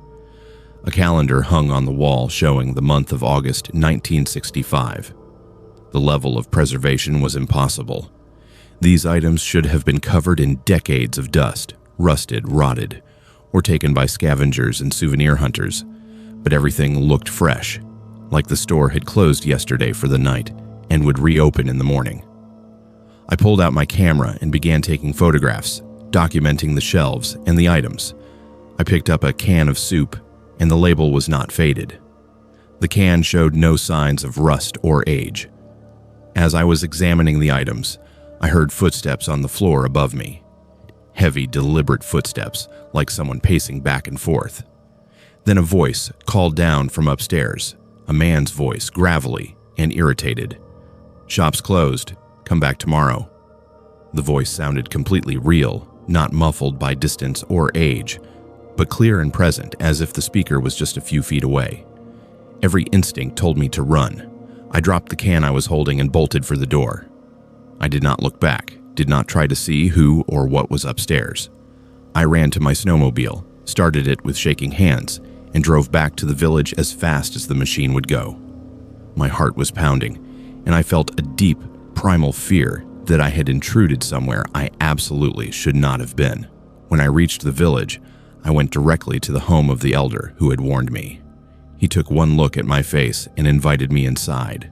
A calendar hung on the wall showing the month of August 1965. The level of preservation was impossible. These items should have been covered in decades of dust, rusted, rotted, or taken by scavengers and souvenir hunters, but everything looked fresh, like the store had closed yesterday for the night and would reopen in the morning. I pulled out my camera and began taking photographs, documenting the shelves and the items. I picked up a can of soup, and the label was not faded. The can showed no signs of rust or age. As I was examining the items, I heard footsteps on the floor above me. Heavy, deliberate footsteps, like someone pacing back and forth. Then a voice called down from upstairs, a man's voice, gravelly and irritated. "Shop's closed. Come back tomorrow." The voice sounded completely real, not muffled by distance or age, but clear and present, as if the speaker was just a few feet away. Every instinct told me to run. I dropped the can I was holding and bolted for the door. I did not look back, did not try to see who or what was upstairs. I ran to my snowmobile, started it with shaking hands, and drove back to the village as fast as the machine would go. My heart was pounding, and I felt a deep, primal fear that I had intruded somewhere I absolutely should not have been. When I reached the village, I went directly to the home of the elder who had warned me. He took one look at my face and invited me inside.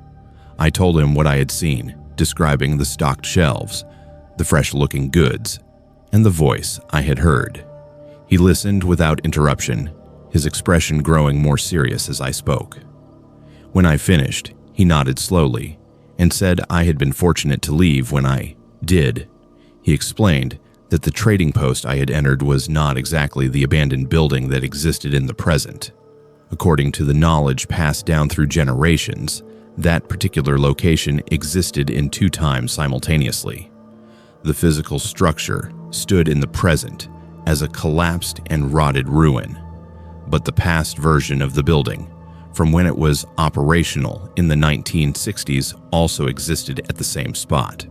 I told him what I had seen, describing the stocked shelves, the fresh-looking goods, and the voice I had heard. He listened without interruption, his expression growing more serious as I spoke. When I finished, he nodded slowly and said I had been fortunate to leave when I did. He explained that the trading post I had entered was not exactly the abandoned building that existed in the present. According to the knowledge passed down through generations, that particular location existed in two times simultaneously. The physical structure stood in the present as a collapsed and rotted ruin, but the past version of the building, from when it was operational in the 1960s, also existed at the same spot.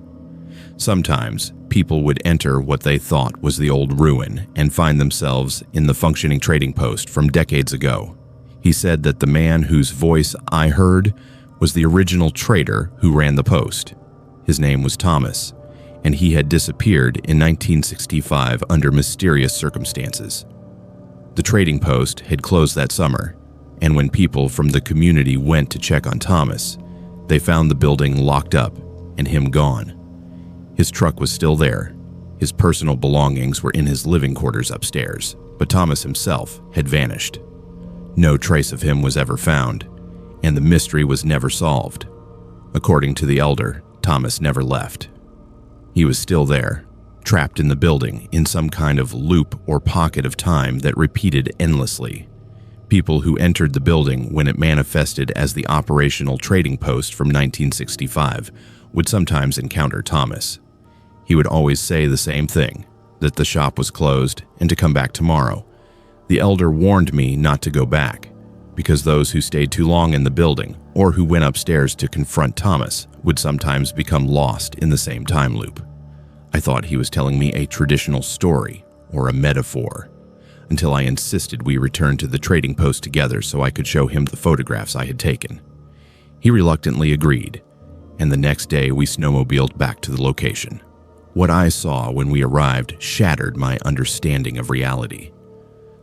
Sometimes, people would enter what they thought was the old ruin and find themselves in the functioning trading post from decades ago. He said that the man whose voice I heard was the original trader who ran the post. His name was Thomas, and he had disappeared in 1965 under mysterious circumstances. The trading post had closed that summer, and when people from the community went to check on Thomas, they found the building locked up and him gone. His truck was still there. His personal belongings were in his living quarters upstairs, but Thomas himself had vanished. No trace of him was ever found, and the mystery was never solved. According to the elder, Thomas never left. He was still there, trapped in the building in some kind of loop or pocket of time that repeated endlessly. People who entered the building when it manifested as the operational trading post from 1965 would sometimes encounter Thomas. He would always say the same thing, that the shop was closed and to come back tomorrow. The elder warned me not to go back, because those who stayed too long in the building or who went upstairs to confront Thomas would sometimes become lost in the same time loop. I thought he was telling me a traditional story or a metaphor, until I insisted we return to the trading post together so I could show him the photographs I had taken. He reluctantly agreed, and the next day we snowmobiled back to the location. What I saw when we arrived shattered my understanding of reality.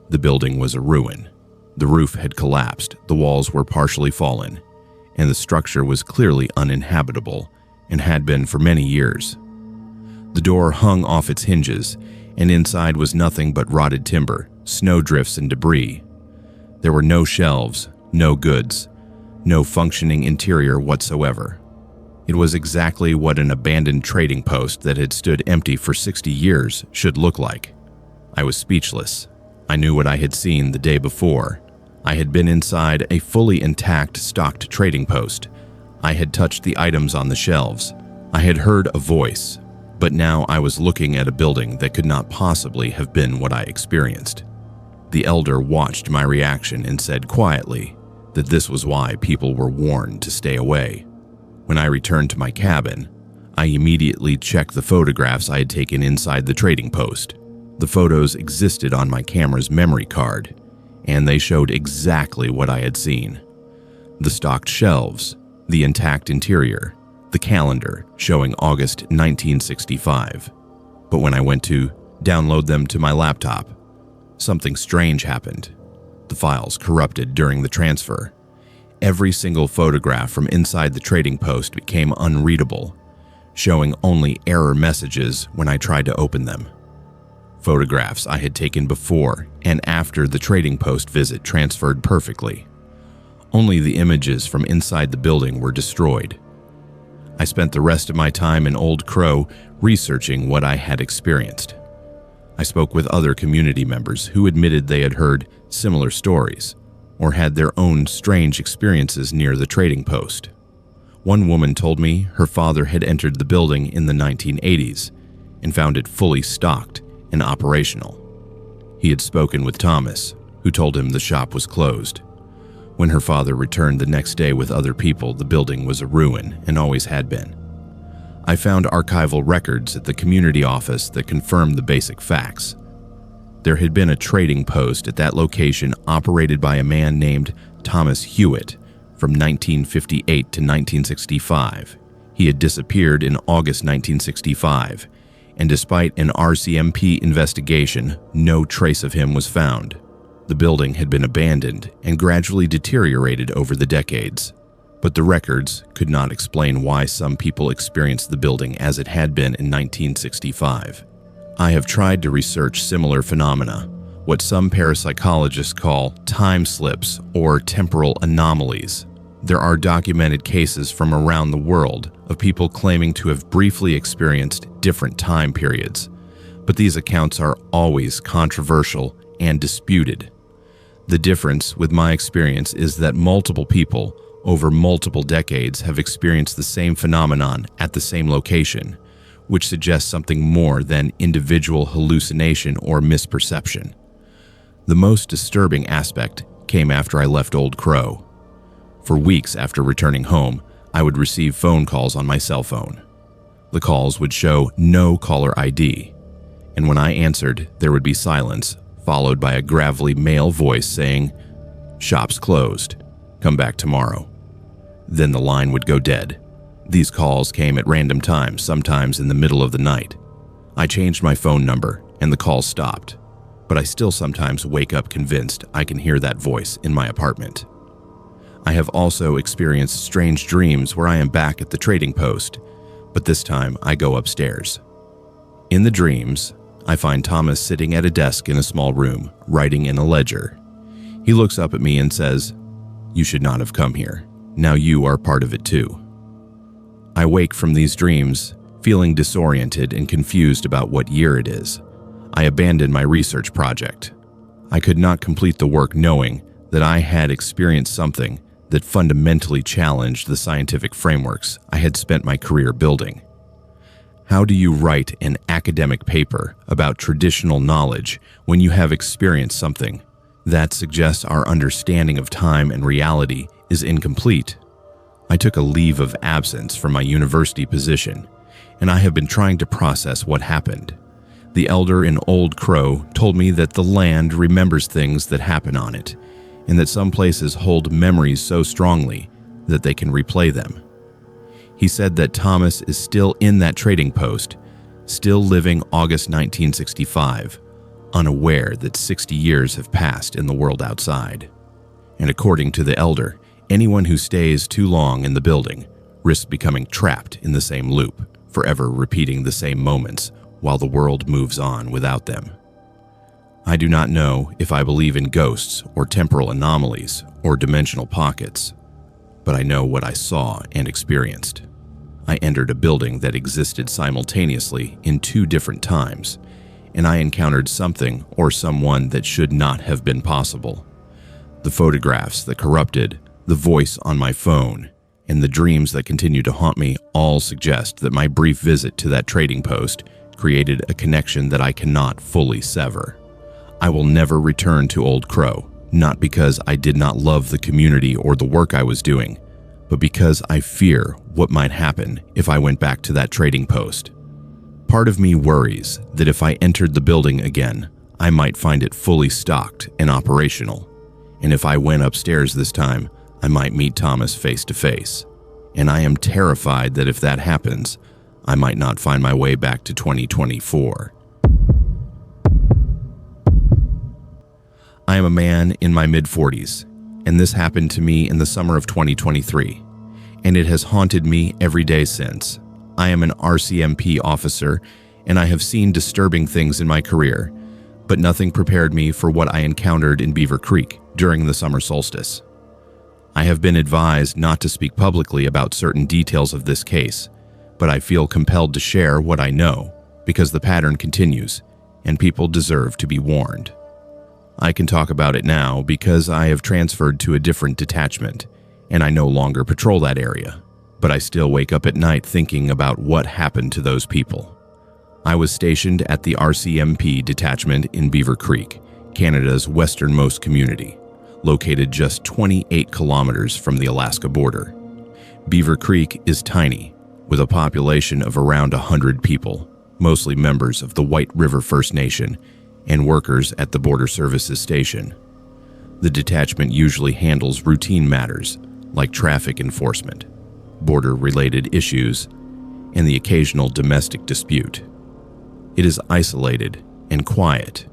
The building was a ruin, The roof had collapsed, the walls were partially fallen, and the structure was clearly uninhabitable and had been for many years. The door hung off its hinges, and inside was nothing but rotted timber, snowdrifts, and debris. There were no shelves, no goods, no functioning interior whatsoever. It was exactly what an abandoned trading post that had stood empty for 60 years should look like. I was speechless. I knew what I had seen the day before. I had been inside a fully intact, stocked trading post. I had touched the items on the shelves. I had heard a voice, but now I was looking at a building that could not possibly have been what I experienced. The elder watched my reaction and said quietly that this was why people were warned to stay away. When I returned to my cabin, I immediately checked the photographs I had taken inside the trading post. The photos existed on my camera's memory card, and they showed exactly what I had seen. The stocked shelves, the intact interior, the calendar showing August 1965. But when I went to download them to my laptop, something strange happened. The files corrupted during the transfer. Every single photograph from inside the trading post became unreadable, showing only error messages when I tried to open them. Photographs I had taken before and after the trading post visit transferred perfectly. Only the images from inside the building were destroyed. I spent the rest of my time in Old Crow researching what I had experienced. I spoke with other community members who admitted they had heard similar stories or had their own strange experiences near the trading post. One woman told me her father had entered the building in the 1980s and found it fully stocked and operational. He had spoken with Thomas, who told him the shop was closed. When her father returned the next day with other people, the building was a ruin and always had been. I found archival records at the community office that confirmed the basic facts. There had been a trading post at that location operated by a man named Thomas Hewitt from 1958 to 1965. He had disappeared in August 1965, and despite an RCMP investigation, no trace of him was found. The building had been abandoned and gradually deteriorated over the decades, but the records could not explain why some people experienced the building as it had been in 1965. I have tried to research similar phenomena, what some parapsychologists call time slips or temporal anomalies. There are documented cases from around the world of people claiming to have briefly experienced different time periods, but these accounts are always controversial and disputed. The difference with my experience is that multiple people over multiple decades have experienced the same phenomenon at the same location, which suggests something more than individual hallucination or misperception. The most disturbing aspect came after I left Old Crow. For weeks after returning home, I would receive phone calls on my cell phone. The calls would show no caller ID, and when I answered, there would be silence, followed by a gravelly male voice saying, "Shop's closed. Come back tomorrow." Then the line would go dead. These calls came at random times, sometimes in the middle of the night. I changed my phone number, and the calls stopped, but I still sometimes wake up convinced I can hear that voice in my apartment. I have also experienced strange dreams where I am back at the trading post, but this time I go upstairs. In the dreams, I find Thomas sitting at a desk in a small room, writing in a ledger. He looks up at me and says, "You should not have come here. Now you are part of it too." I wake from these dreams, feeling disoriented and confused about what year it is. I abandon my research project. I could not complete the work knowing that I had experienced something that fundamentally challenged the scientific frameworks I had spent my career building. How do you write an academic paper about traditional knowledge when you have experienced something that suggests our understanding of time and reality is incomplete? I took a leave of absence from my university position, and I have been trying to process what happened. The elder in Old Crow told me that the land remembers things that happen on it, and that some places hold memories so strongly that they can replay them. He said that Thomas is still in that trading post, still living August 1965, unaware that 60 years have passed in the world outside. and according to the elder, anyone who stays too long in the building risks becoming trapped in the same loop, forever repeating the same moments while the world moves on without them. I do not know if I believe in ghosts or temporal anomalies or dimensional pockets, but I know what I saw and experienced. I entered a building that existed simultaneously in 2 different times, and I encountered something or someone that should not have been possible. The photographs that corrupted, the voice on my phone, and the dreams that continue to haunt me all suggest that my brief visit to that trading post created a connection that I cannot fully sever. I will never return to Old Crow, not because I did not love the community or the work I was doing, but because I fear what might happen if I went back to that trading post. Part of me worries that if I entered the building again, I might find it fully stocked and operational. And if I went upstairs this time, I might meet Thomas face to face. And I am terrified that if that happens, I might not find my way back to 2024. I am a man in my mid-40s, and this happened to me in the summer of 2023, and it has haunted me every day since. I am an RCMP officer, and I have seen disturbing things in my career, but nothing prepared me for what I encountered in Beaver Creek during the summer solstice. I have been advised not to speak publicly about certain details of this case, but I feel compelled to share what I know because the pattern continues, and people deserve to be warned. I can talk about it now because I have transferred to a different detachment, and I no longer patrol that area, but I still wake up at night thinking about what happened to those people. I was stationed at the RCMP detachment in Beaver Creek, Canada's westernmost community, located just 28 kilometers from the Alaska border. Beaver Creek is tiny, with a population of around 100 people, mostly members of the White River First Nation and workers at the Border Services Station. The detachment usually handles routine matters like traffic enforcement, border-related issues, and the occasional domestic dispute. It is isolated and quiet,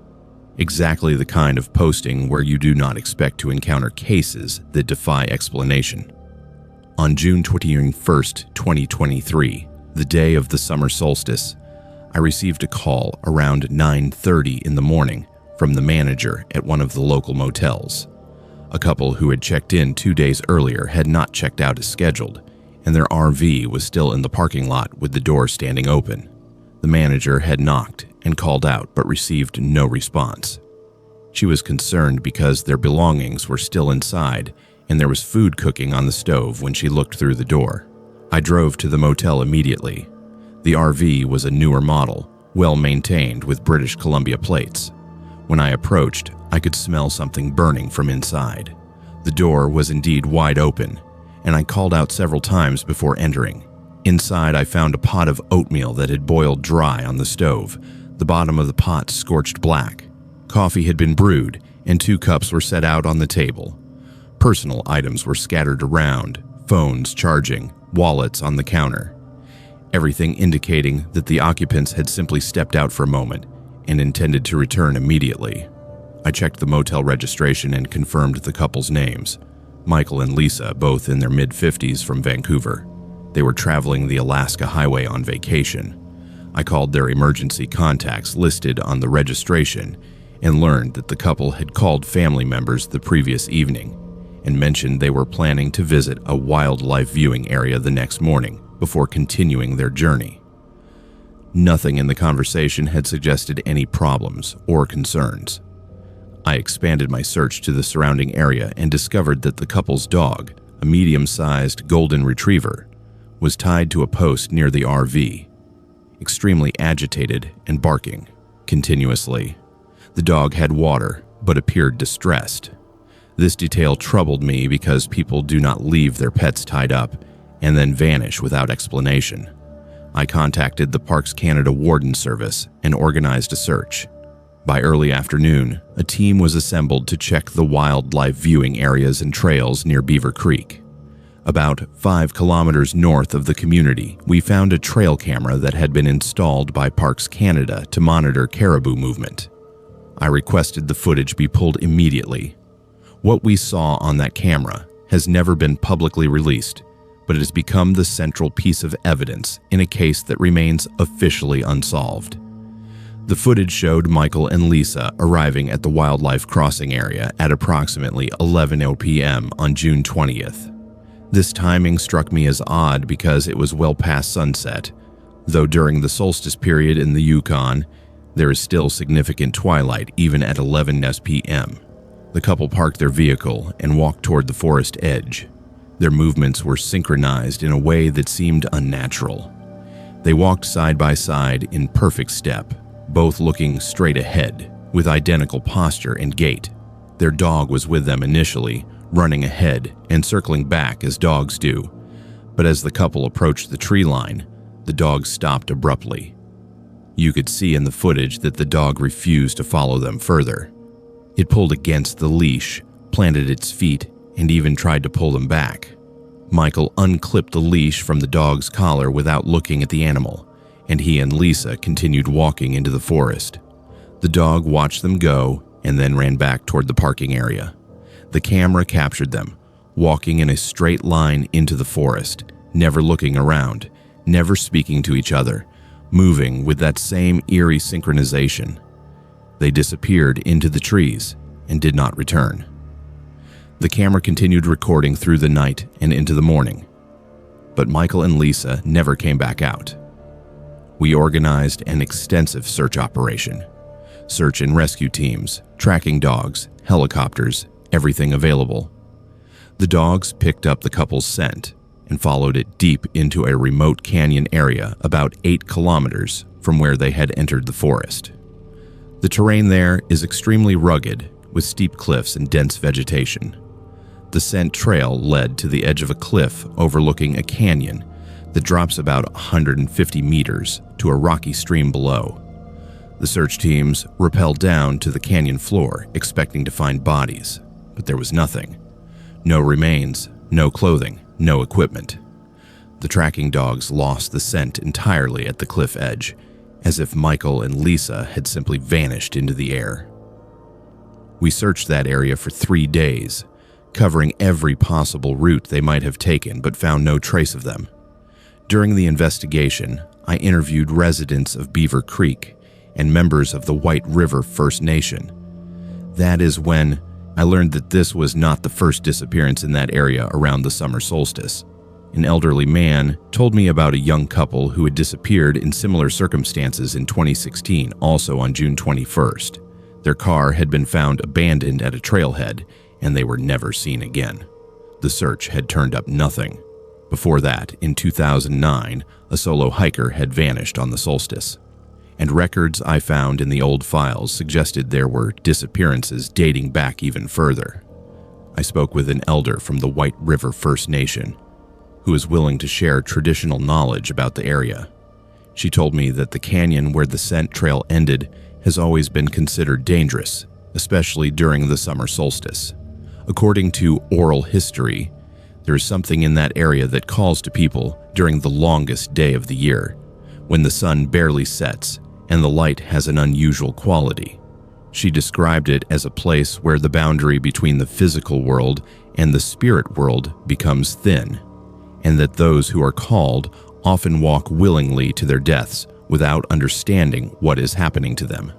exactly the kind of posting where you do not expect to encounter cases that defy explanation. On June 21st, 2023, the day of the summer solstice, I received a call around 9:30 in the morning from the manager at one of the local motels. A couple who had checked in 2 days earlier had not checked out as scheduled, and their RV was still in the parking lot with the door standing open. The manager had knocked and called out but received no response. She was concerned because their belongings were still inside and there was food cooking on the stove when she looked through the door. I drove to the motel immediately. The RV was a newer model, well maintained with British Columbia plates. When I approached, I could smell something burning from inside. The door was indeed wide open, and I called out several times before entering. Inside, I found a pot of oatmeal that had boiled dry on the stove, the bottom of the pot scorched black. Coffee had been brewed, and 2 cups were set out on the table. Personal items were scattered around, phones charging, wallets on the counter. Everything indicating that the occupants had simply stepped out for a moment and intended to return immediately. I checked the motel registration and confirmed the couple's names. Michael and Lisa, both in their mid-50s from Vancouver. They were traveling the Alaska Highway on vacation. I called their emergency contacts listed on the registration and learned that the couple had called family members the previous evening and mentioned they were planning to visit a wildlife viewing area the next morning before continuing their journey. Nothing in the conversation had suggested any problems or concerns. I expanded my search to the surrounding area and discovered that the couple's dog, a medium-sized golden retriever, was tied to a post near the RV, extremely agitated and barking continuously. The dog had water, but appeared distressed. This detail troubled me because people do not leave their pets tied up and then vanish without explanation. I contacted the Parks Canada Warden Service and organized a search. By early afternoon, a team was assembled to check the wildlife viewing areas and trails near Beaver Creek. About 5 kilometers north of the community, we found a trail camera that had been installed by Parks Canada to monitor caribou movement. I requested the footage be pulled immediately. What we saw on that camera has never been publicly released, but it has become the central piece of evidence in a case that remains officially unsolved. The footage showed Michael and Lisa arriving at the wildlife crossing area at approximately 11:00 p.m. on June 20th. This timing struck me as odd because it was well past sunset, though during the solstice period in the Yukon, there is still significant twilight even at 11:00 p.m. The couple parked their vehicle and walked toward the forest edge. Their movements were synchronized in a way that seemed unnatural. They walked side by side in perfect step, both looking straight ahead, with identical posture and gait. Their dog was with them initially, running ahead and circling back as dogs do. But as the couple approached the tree line, the dog stopped abruptly. You could see in the footage that the dog refused to follow them further. It pulled against the leash, planted its feet, and even tried to pull them back. Michael unclipped the leash from the dog's collar without looking at the animal, and he and Lisa continued walking into the forest. The dog watched them go and then ran back toward the parking area. The camera captured them, walking in a straight line into the forest, never looking around, never speaking to each other, moving with that same eerie synchronization. They disappeared into the trees and did not return. The camera continued recording through the night and into the morning, but Michael and Lisa never came back out. We organized an extensive search operation. Search and rescue teams, tracking dogs, helicopters, everything available. The dogs picked up the couple's scent and followed it deep into a remote canyon area about 8 kilometers from where they had entered the forest. The terrain there is extremely rugged, with steep cliffs and dense vegetation. The scent trail led to the edge of a cliff overlooking a canyon that drops about 150 meters to a rocky stream below. The search teams rappelled down to the canyon floor, expecting to find bodies, but there was nothing. No remains, no clothing, no equipment. The tracking dogs lost the scent entirely at the cliff edge, as if Michael and Lisa had simply vanished into the air. We searched that area for 3 days, covering every possible route they might have taken, but found no trace of them. During the investigation, I interviewed residents of Beaver Creek and members of the White River First Nation. That is when I learned that this was not the first disappearance in that area around the summer solstice. An elderly man told me about a young couple who had disappeared in similar circumstances in 2016, also on June 21st. Their car had been found abandoned at a trailhead, and they were never seen again. The search had turned up nothing. Before that, in 2009, a solo hiker had vanished on the solstice, and records I found in the old files suggested there were disappearances dating back even further. I spoke with an elder from the White River First Nation, who was willing to share traditional knowledge about the area. She told me that the canyon where the scent trail ended has always been considered dangerous, especially during the summer solstice. According to oral history, there is something in that area that calls to people during the longest day of the year, when the sun barely sets and the light has an unusual quality. She described it as a place where the boundary between the physical world and the spirit world becomes thin, and that those who are called often walk willingly to their deaths without understanding what is happening to them.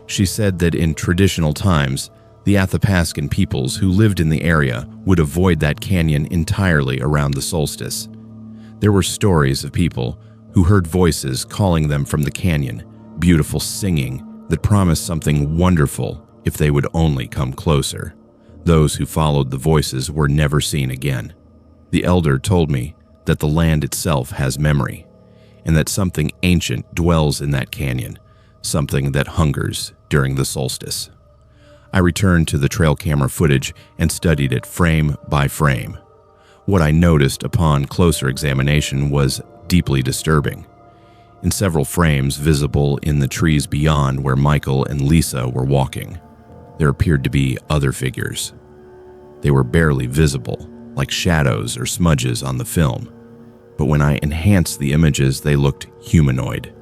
She said that in traditional times, the Athapascan peoples who lived in the area would avoid that canyon entirely around the solstice. There were stories of people who heard voices calling them from the canyon, beautiful singing that promised something wonderful if they would only come closer. Those who followed the voices were never seen again. The elder told me that the land itself has memory, and that something ancient dwells in that canyon, something that hungers during the solstice. I returned to the trail camera footage and studied it frame by frame. What I noticed upon closer examination was deeply disturbing. In several frames visible in the trees beyond where Michael and Lisa were walking, there appeared to be other figures. They were barely visible, like shadows or smudges on the film, but when I enhanced the images, they looked humanoid.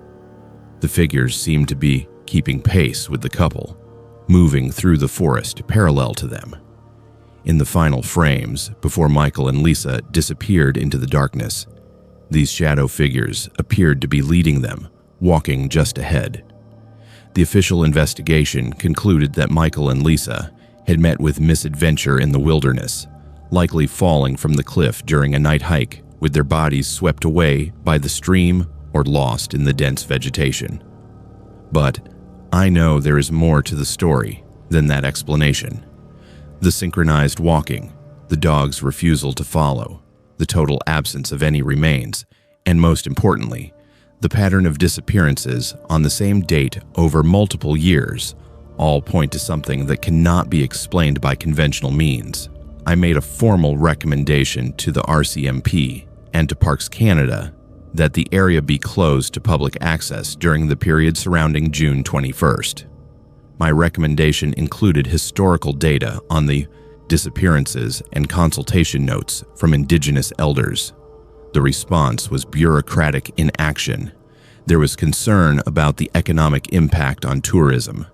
The figures seemed to be keeping pace with the couple, moving through the forest parallel to them. In the final frames, before Michael and Lisa disappeared into the darkness, these shadow figures appeared to be leading them, walking just ahead. The official investigation concluded that Michael and Lisa had met with misadventure in the wilderness, likely falling from the cliff during a night hike with their bodies swept away by the stream or lost in the dense vegetation. But I know there is more to the story than that explanation. The synchronized walking, the dog's refusal to follow, the total absence of any remains, and most importantly, the pattern of disappearances on the same date over multiple years all point to something that cannot be explained by conventional means. I made a formal recommendation to the RCMP and to Parks Canada that the area be closed to public access during the period surrounding June 21st. My recommendation included historical data on the disappearances and consultation notes from Indigenous elders. The response was bureaucratic inaction. There was concern about the economic impact on tourism,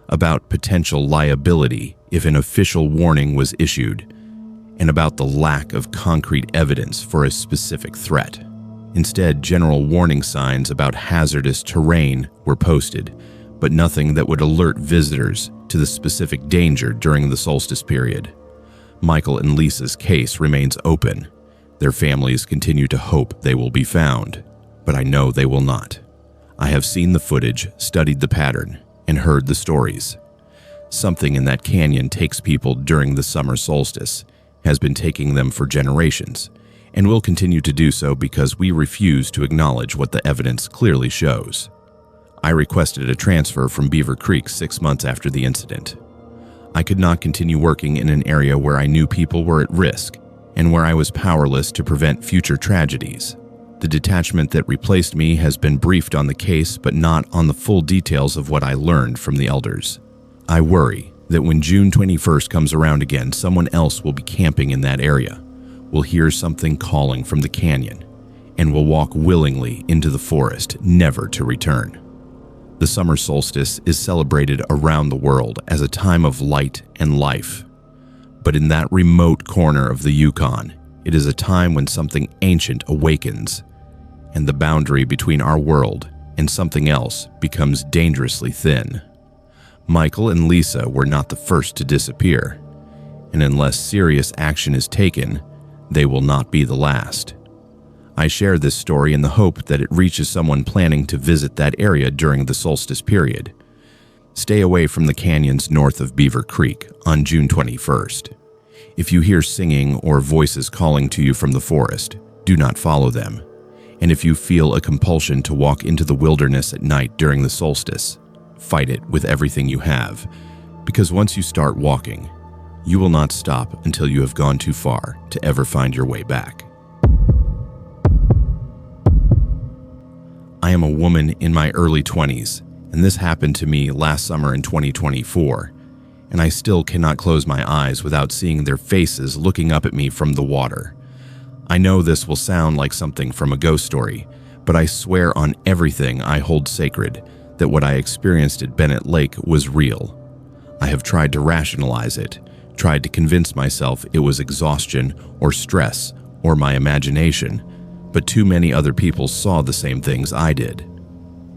about potential liability if an official warning was issued, and about the lack of concrete evidence for a specific threat. Instead, general warning signs about hazardous terrain were posted, but nothing that would alert visitors to the specific danger during the solstice period. Michael and Lisa's case remains open. Their families continue to hope they will be found, but I know they will not. I have seen the footage, studied the pattern, and heard the stories. Something in that canyon takes people during the summer solstice, has been taking them for generations, and will continue to do so because we refuse to acknowledge what the evidence clearly shows. I requested a transfer from Beaver Creek 6 months after the incident. I could not continue working in an area where I knew people were at risk and where I was powerless to prevent future tragedies. The detachment that replaced me has been briefed on the case but not on the full details of what I learned from the elders. I worry that when June 21st comes around again, someone else will be camping in that area, will hear something calling from the canyon, and will walk willingly into the forest, never to return. The summer solstice is celebrated around the world as a time of light and life. But in that remote corner of the Yukon, it is a time when something ancient awakens, and the boundary between our world and something else becomes dangerously thin. Michael and Lisa were not the first to disappear, and unless serious action is taken, they will not be the last. I share this story in the hope that it reaches someone planning to visit that area during the solstice period. Stay away from the canyons north of Beaver Creek on June 21st. If you hear singing or voices calling to you from the forest, do not follow them. And if you feel a compulsion to walk into the wilderness at night during the solstice, fight it with everything you have, because once you start walking, you will not stop until you have gone too far to ever find your way back. I am a woman in my early 20s, and this happened to me last summer in 2024, and I still cannot close my eyes without seeing their faces looking up at me from the water. I know this will sound like something from a ghost story, but I swear on everything I hold sacred that what I experienced at Bennett Lake was real. I have tried to rationalize it, tried to convince myself it was exhaustion or stress or my imagination, but too many other people saw the same things I did.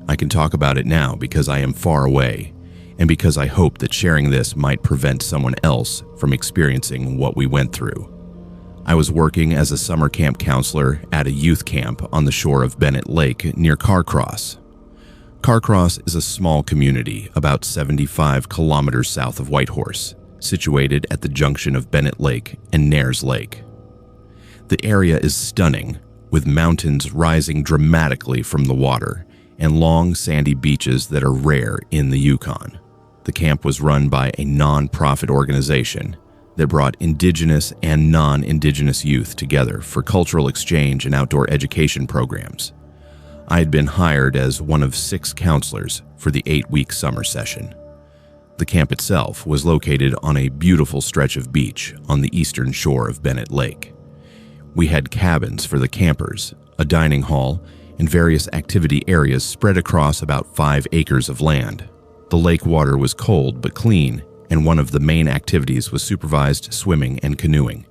I can talk about it now because I am far away, and because I hope that sharing this might prevent someone else from experiencing what we went through. I was working as a summer camp counselor at a youth camp on the shore of Bennett Lake near Carcross. Carcross is a small community about 75 kilometers south of Whitehorse, situated at the junction of Bennett Lake and Nares Lake. The area is stunning, with mountains rising dramatically from the water and long sandy beaches that are rare in the Yukon. The camp was run by a non-profit organization that brought Indigenous and non-Indigenous youth together for cultural exchange and outdoor education programs. I had been hired as one of 6 counselors for the 8-week summer session. The camp itself was located on a beautiful stretch of beach on the eastern shore of Bennett Lake. We had cabins for the campers, a dining hall, and various activity areas spread across about 5 acres of land. The lake water was cold but clean, and one of the main activities was supervised swimming and canoeing.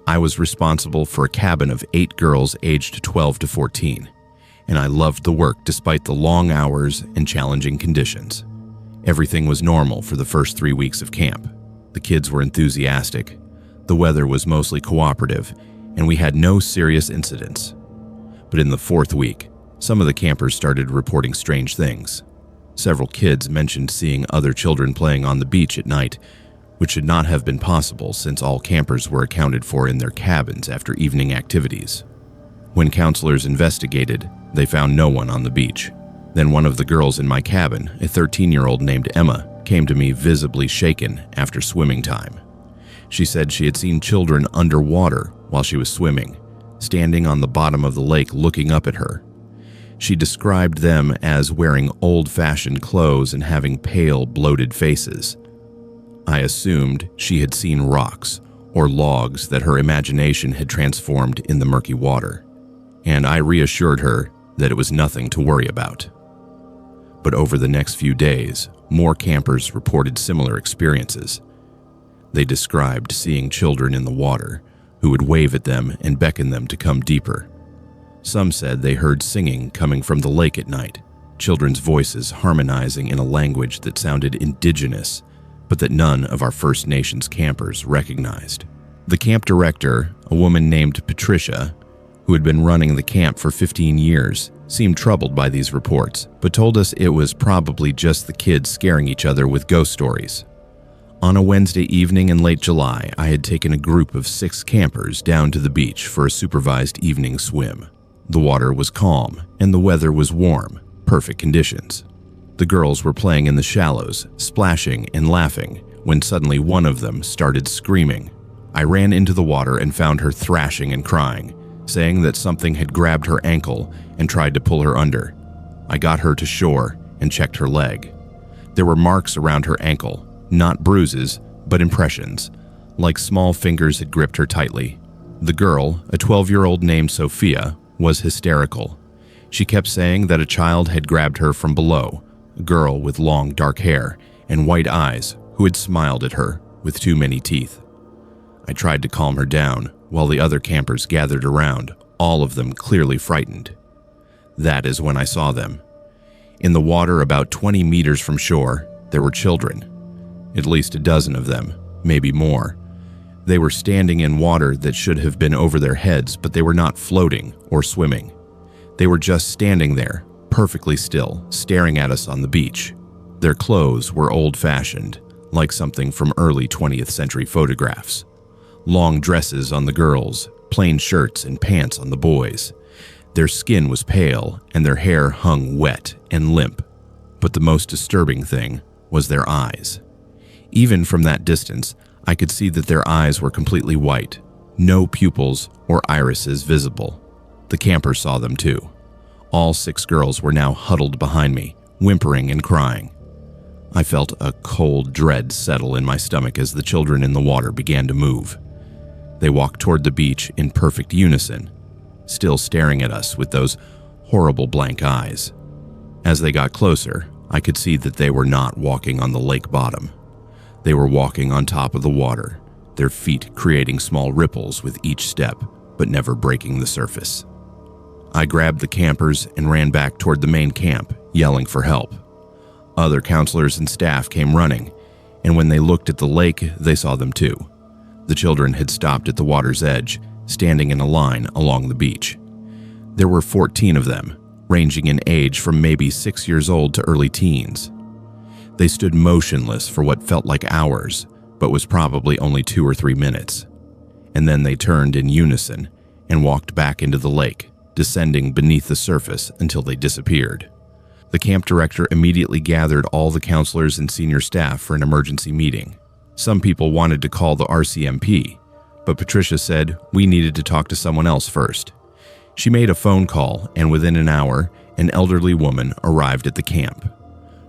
I was responsible for a cabin of 8 girls aged 12 to 14, and I loved the work despite the long hours and challenging conditions. Everything was normal for the first 3 weeks of camp. The kids were enthusiastic, the weather was mostly cooperative, and we had no serious incidents. But in the 4th week, some of the campers started reporting strange things. Several kids mentioned seeing other children playing on the beach at night, which should not have been possible since all campers were accounted for in their cabins after evening activities. When counselors investigated, they found no one on the beach. Then one of the girls in my cabin, a 13-year-old named Emma, came to me visibly shaken after swimming time. She said she had seen children underwater while she was swimming, standing on the bottom of the lake looking up at her. She described them as wearing old-fashioned clothes and having pale, bloated faces. I assumed she had seen rocks or logs that her imagination had transformed in the murky water, and I reassured her that it was nothing to worry about. But over the next few days, more campers reported similar experiences. They described seeing children in the water who would wave at them and beckon them to come deeper. Some said they heard singing coming from the lake at night, children's voices harmonizing in a language that sounded indigenous, but that none of our First Nations campers recognized. The camp director, a woman named Patricia, who had been running the camp for 15 years, seemed troubled by these reports, but told us it was probably just the kids scaring each other with ghost stories. On a Wednesday evening in late July, I had taken a group of 6 campers down to the beach for a supervised evening swim. The water was calm, and the weather was warm, perfect conditions. The girls were playing in the shallows, splashing and laughing, when suddenly one of them started screaming. I ran into the water and found her thrashing and crying, saying that something had grabbed her ankle and tried to pull her under. I got her to shore and checked her leg. There were marks around her ankle, not bruises, but impressions, like small fingers had gripped her tightly. The girl, a 12-year-old named Sophia, was hysterical. She kept saying that a child had grabbed her from below, a girl with long dark hair and white eyes who had smiled at her with too many teeth. I tried to calm her down while the other campers gathered around, all of them clearly frightened. That is when I saw them. In the water about 20 meters from shore, there were children. At least a dozen of them, maybe more. They were standing in water that should have been over their heads, but they were not floating or swimming. They were just standing there, perfectly still, staring at us on the beach. Their clothes were old-fashioned, like something from early 20th century photographs. Long dresses on the girls, plain shirts and pants on the boys. Their skin was pale and their hair hung wet and limp. But the most disturbing thing was their eyes. Even from that distance, I could see that their eyes were completely white, no pupils or irises visible. The campers saw them too. All 6 girls were now huddled behind me, whimpering and crying. I felt a cold dread settle in my stomach as the children in the water began to move. They walked toward the beach in perfect unison, still staring at us with those horrible blank eyes. As they got closer, I could see that they were not walking on the lake bottom. They were walking on top of the water, their feet creating small ripples with each step, but never breaking the surface. I grabbed the campers and ran back toward the main camp, yelling for help. Other counselors and staff came running, and when they looked at the lake, they saw them too. The children had stopped at the water's edge, standing in a line along the beach. There were 14 of them, ranging in age from maybe 6 years old to early teens. They stood motionless for what felt like hours, but was probably only 2 or 3 minutes. And then they turned in unison and walked back into the lake, descending beneath the surface until they disappeared. The camp director immediately gathered all the counselors and senior staff for an emergency meeting. Some people wanted to call the RCMP, but Patricia said we needed to talk to someone else first. She made a phone call, and within an hour, an elderly woman arrived at the camp.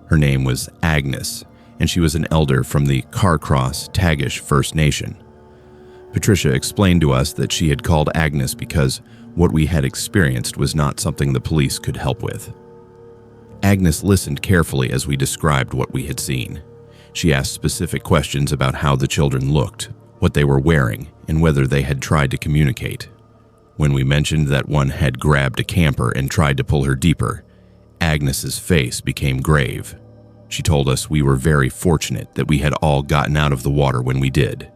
Her name was Agnes, and she was an elder from the Carcross Tagish First Nation. Patricia explained to us that she had called Agnes because what we had experienced was not something the police could help with. Agnes listened carefully as we described what we had seen. She asked specific questions about how the children looked, what they were wearing, and whether they had tried to communicate. When we mentioned that one had grabbed a camper and tried to pull her deeper, Agnes's face became grave. She told us we were very fortunate that we had all gotten out of the water when we did.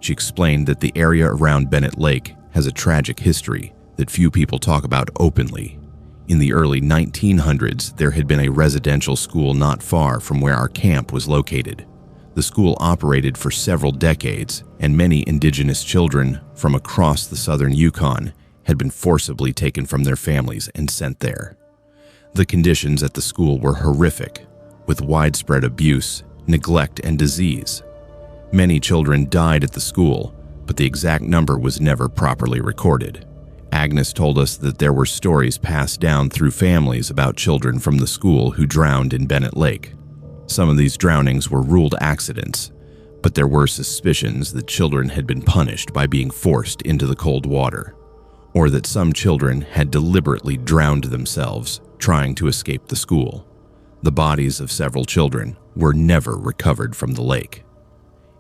She explained that the area around Bennett Lake has a tragic history that few people talk about openly. In the early 1900s, there had been a residential school not far from where our camp was located. The school operated for several decades, and many indigenous children from across the southern Yukon had been forcibly taken from their families and sent there. The conditions at the school were horrific, with widespread abuse, neglect, and disease. Many children died at the school, but the exact number was never properly recorded. Agnes told us that there were stories passed down through families about children from the school who drowned in Bennett Lake. Some of these drownings were ruled accidents, but there were suspicions that children had been punished by being forced into the cold water, or that some children had deliberately drowned themselves trying to escape the school. The bodies of several children were never recovered from the lake.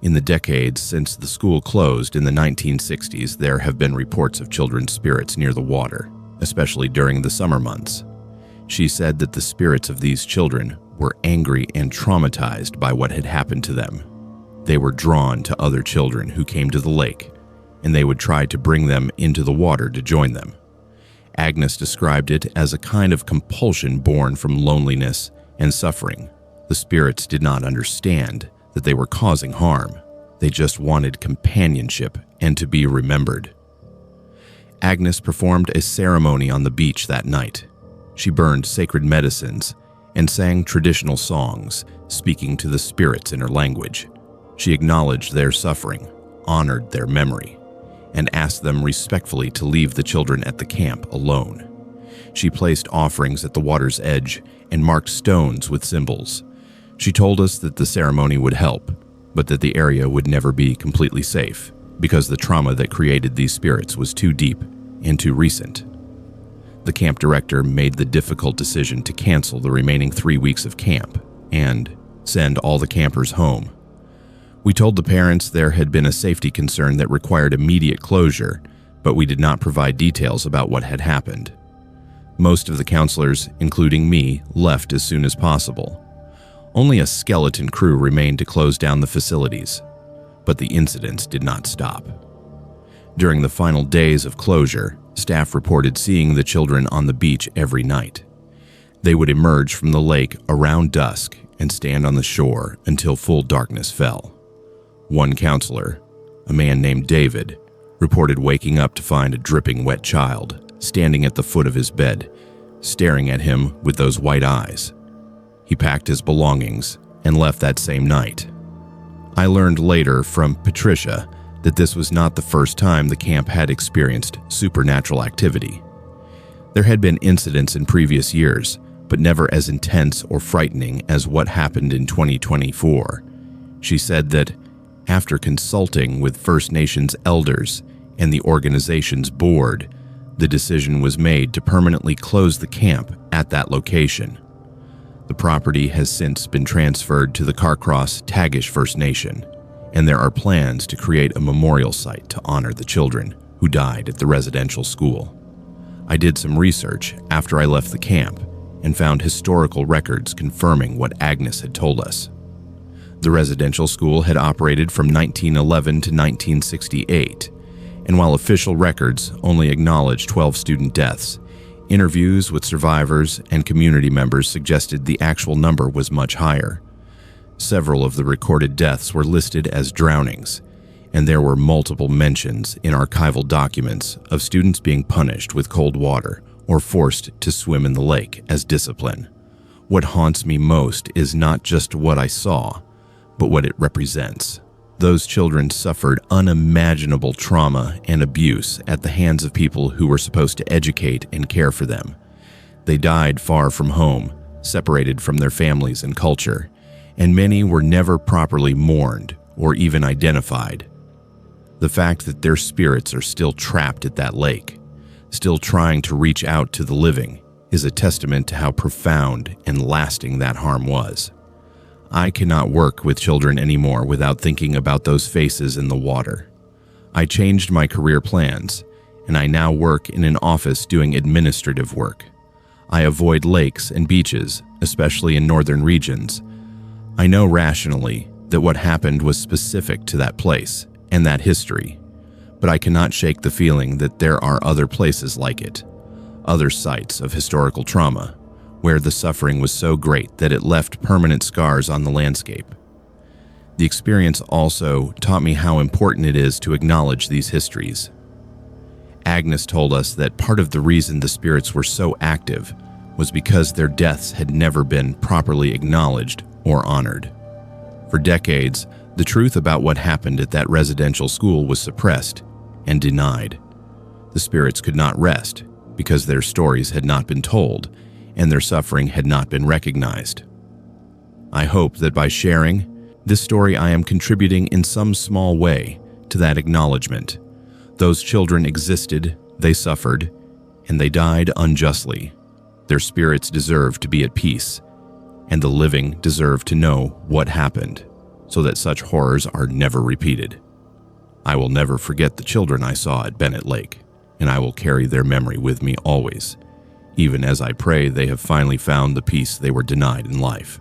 In the decades since the school closed in the 1960s, there have been reports of children's spirits near the water, especially during the summer months. She said that the spirits of these children were angry and traumatized by what had happened to them. They were drawn to other children who came to the lake, and they would try to bring them into the water to join them. Agnes described it as a kind of compulsion born from loneliness and suffering. The spirits did not understand that they were causing harm. They just wanted companionship and to be remembered. Agnes performed a ceremony on the beach that night. She burned sacred medicines and sang traditional songs, speaking to the spirits in her language. She acknowledged their suffering, honored their memory, and asked them respectfully to leave the children at the camp alone. She placed offerings at the water's edge and marked stones with symbols. She told us that the ceremony would help, but that the area would never be completely safe because the trauma that created these spirits was too deep and too recent. The camp director made the difficult decision to cancel the remaining 3 weeks of camp and send all the campers home. We told the parents there had been a safety concern that required immediate closure, but we did not provide details about what had happened. Most of the counselors, including me, left as soon as possible. Only a skeleton crew remained to close down the facilities, but the incidents did not stop. During the final days of closure, staff reported seeing the children on the beach every night. They would emerge from the lake around dusk and stand on the shore until full darkness fell. One counselor, a man named David, reported waking up to find a dripping wet child standing at the foot of his bed, staring at him with those white eyes. He packed his belongings and left that same night. I learned later from Patricia that this was not the first time the camp had experienced supernatural activity. There had been incidents in previous years, but never as intense or frightening as what happened in 2024. She said that after consulting with First Nations elders and the organization's board, the decision was made to permanently close the camp at that location. The property has since been transferred to the Carcross-Tagish First Nation, and there are plans to create a memorial site to honor the children who died at the residential school. I did some research after I left the camp and found historical records confirming what Agnes had told us. The residential school had operated from 1911 to 1968, and while official records only acknowledge 12 student deaths, interviews with survivors and community members suggested the actual number was much higher. Several of the recorded deaths were listed as drownings, and there were multiple mentions in archival documents of students being punished with cold water or forced to swim in the lake as discipline. What haunts me most is not just what I saw, but what it represents. Those children suffered unimaginable trauma and abuse at the hands of people who were supposed to educate and care for them. They died far from home, separated from their families and culture, and many were never properly mourned or even identified. The fact that their spirits are still trapped at that lake, still trying to reach out to the living, is a testament to how profound and lasting that harm was. I cannot work with children anymore without thinking about those faces in the water. I changed my career plans, and I now work in an office doing administrative work. I avoid lakes and beaches, especially in northern regions. I know rationally that what happened was specific to that place and that history, but I cannot shake the feeling that there are other places like it, other sites of historical trauma, where the suffering was so great that it left permanent scars on the landscape. The experience also taught me how important it is to acknowledge these histories. Agnes told us that part of the reason the spirits were so active was because their deaths had never been properly acknowledged or honored. For decades, the truth about what happened at that residential school was suppressed and denied. The spirits could not rest because their stories had not been told and their suffering had not been recognized. I hope that by sharing this story, I am contributing in some small way to that acknowledgement. Those children existed, they suffered, and they died unjustly. Their spirits deserve to be at peace, and the living deserve to know what happened, so that such horrors are never repeated. I will never forget the children I saw at Bennett Lake, and I will carry their memory with me always, even as I pray they have finally found the peace they were denied in life.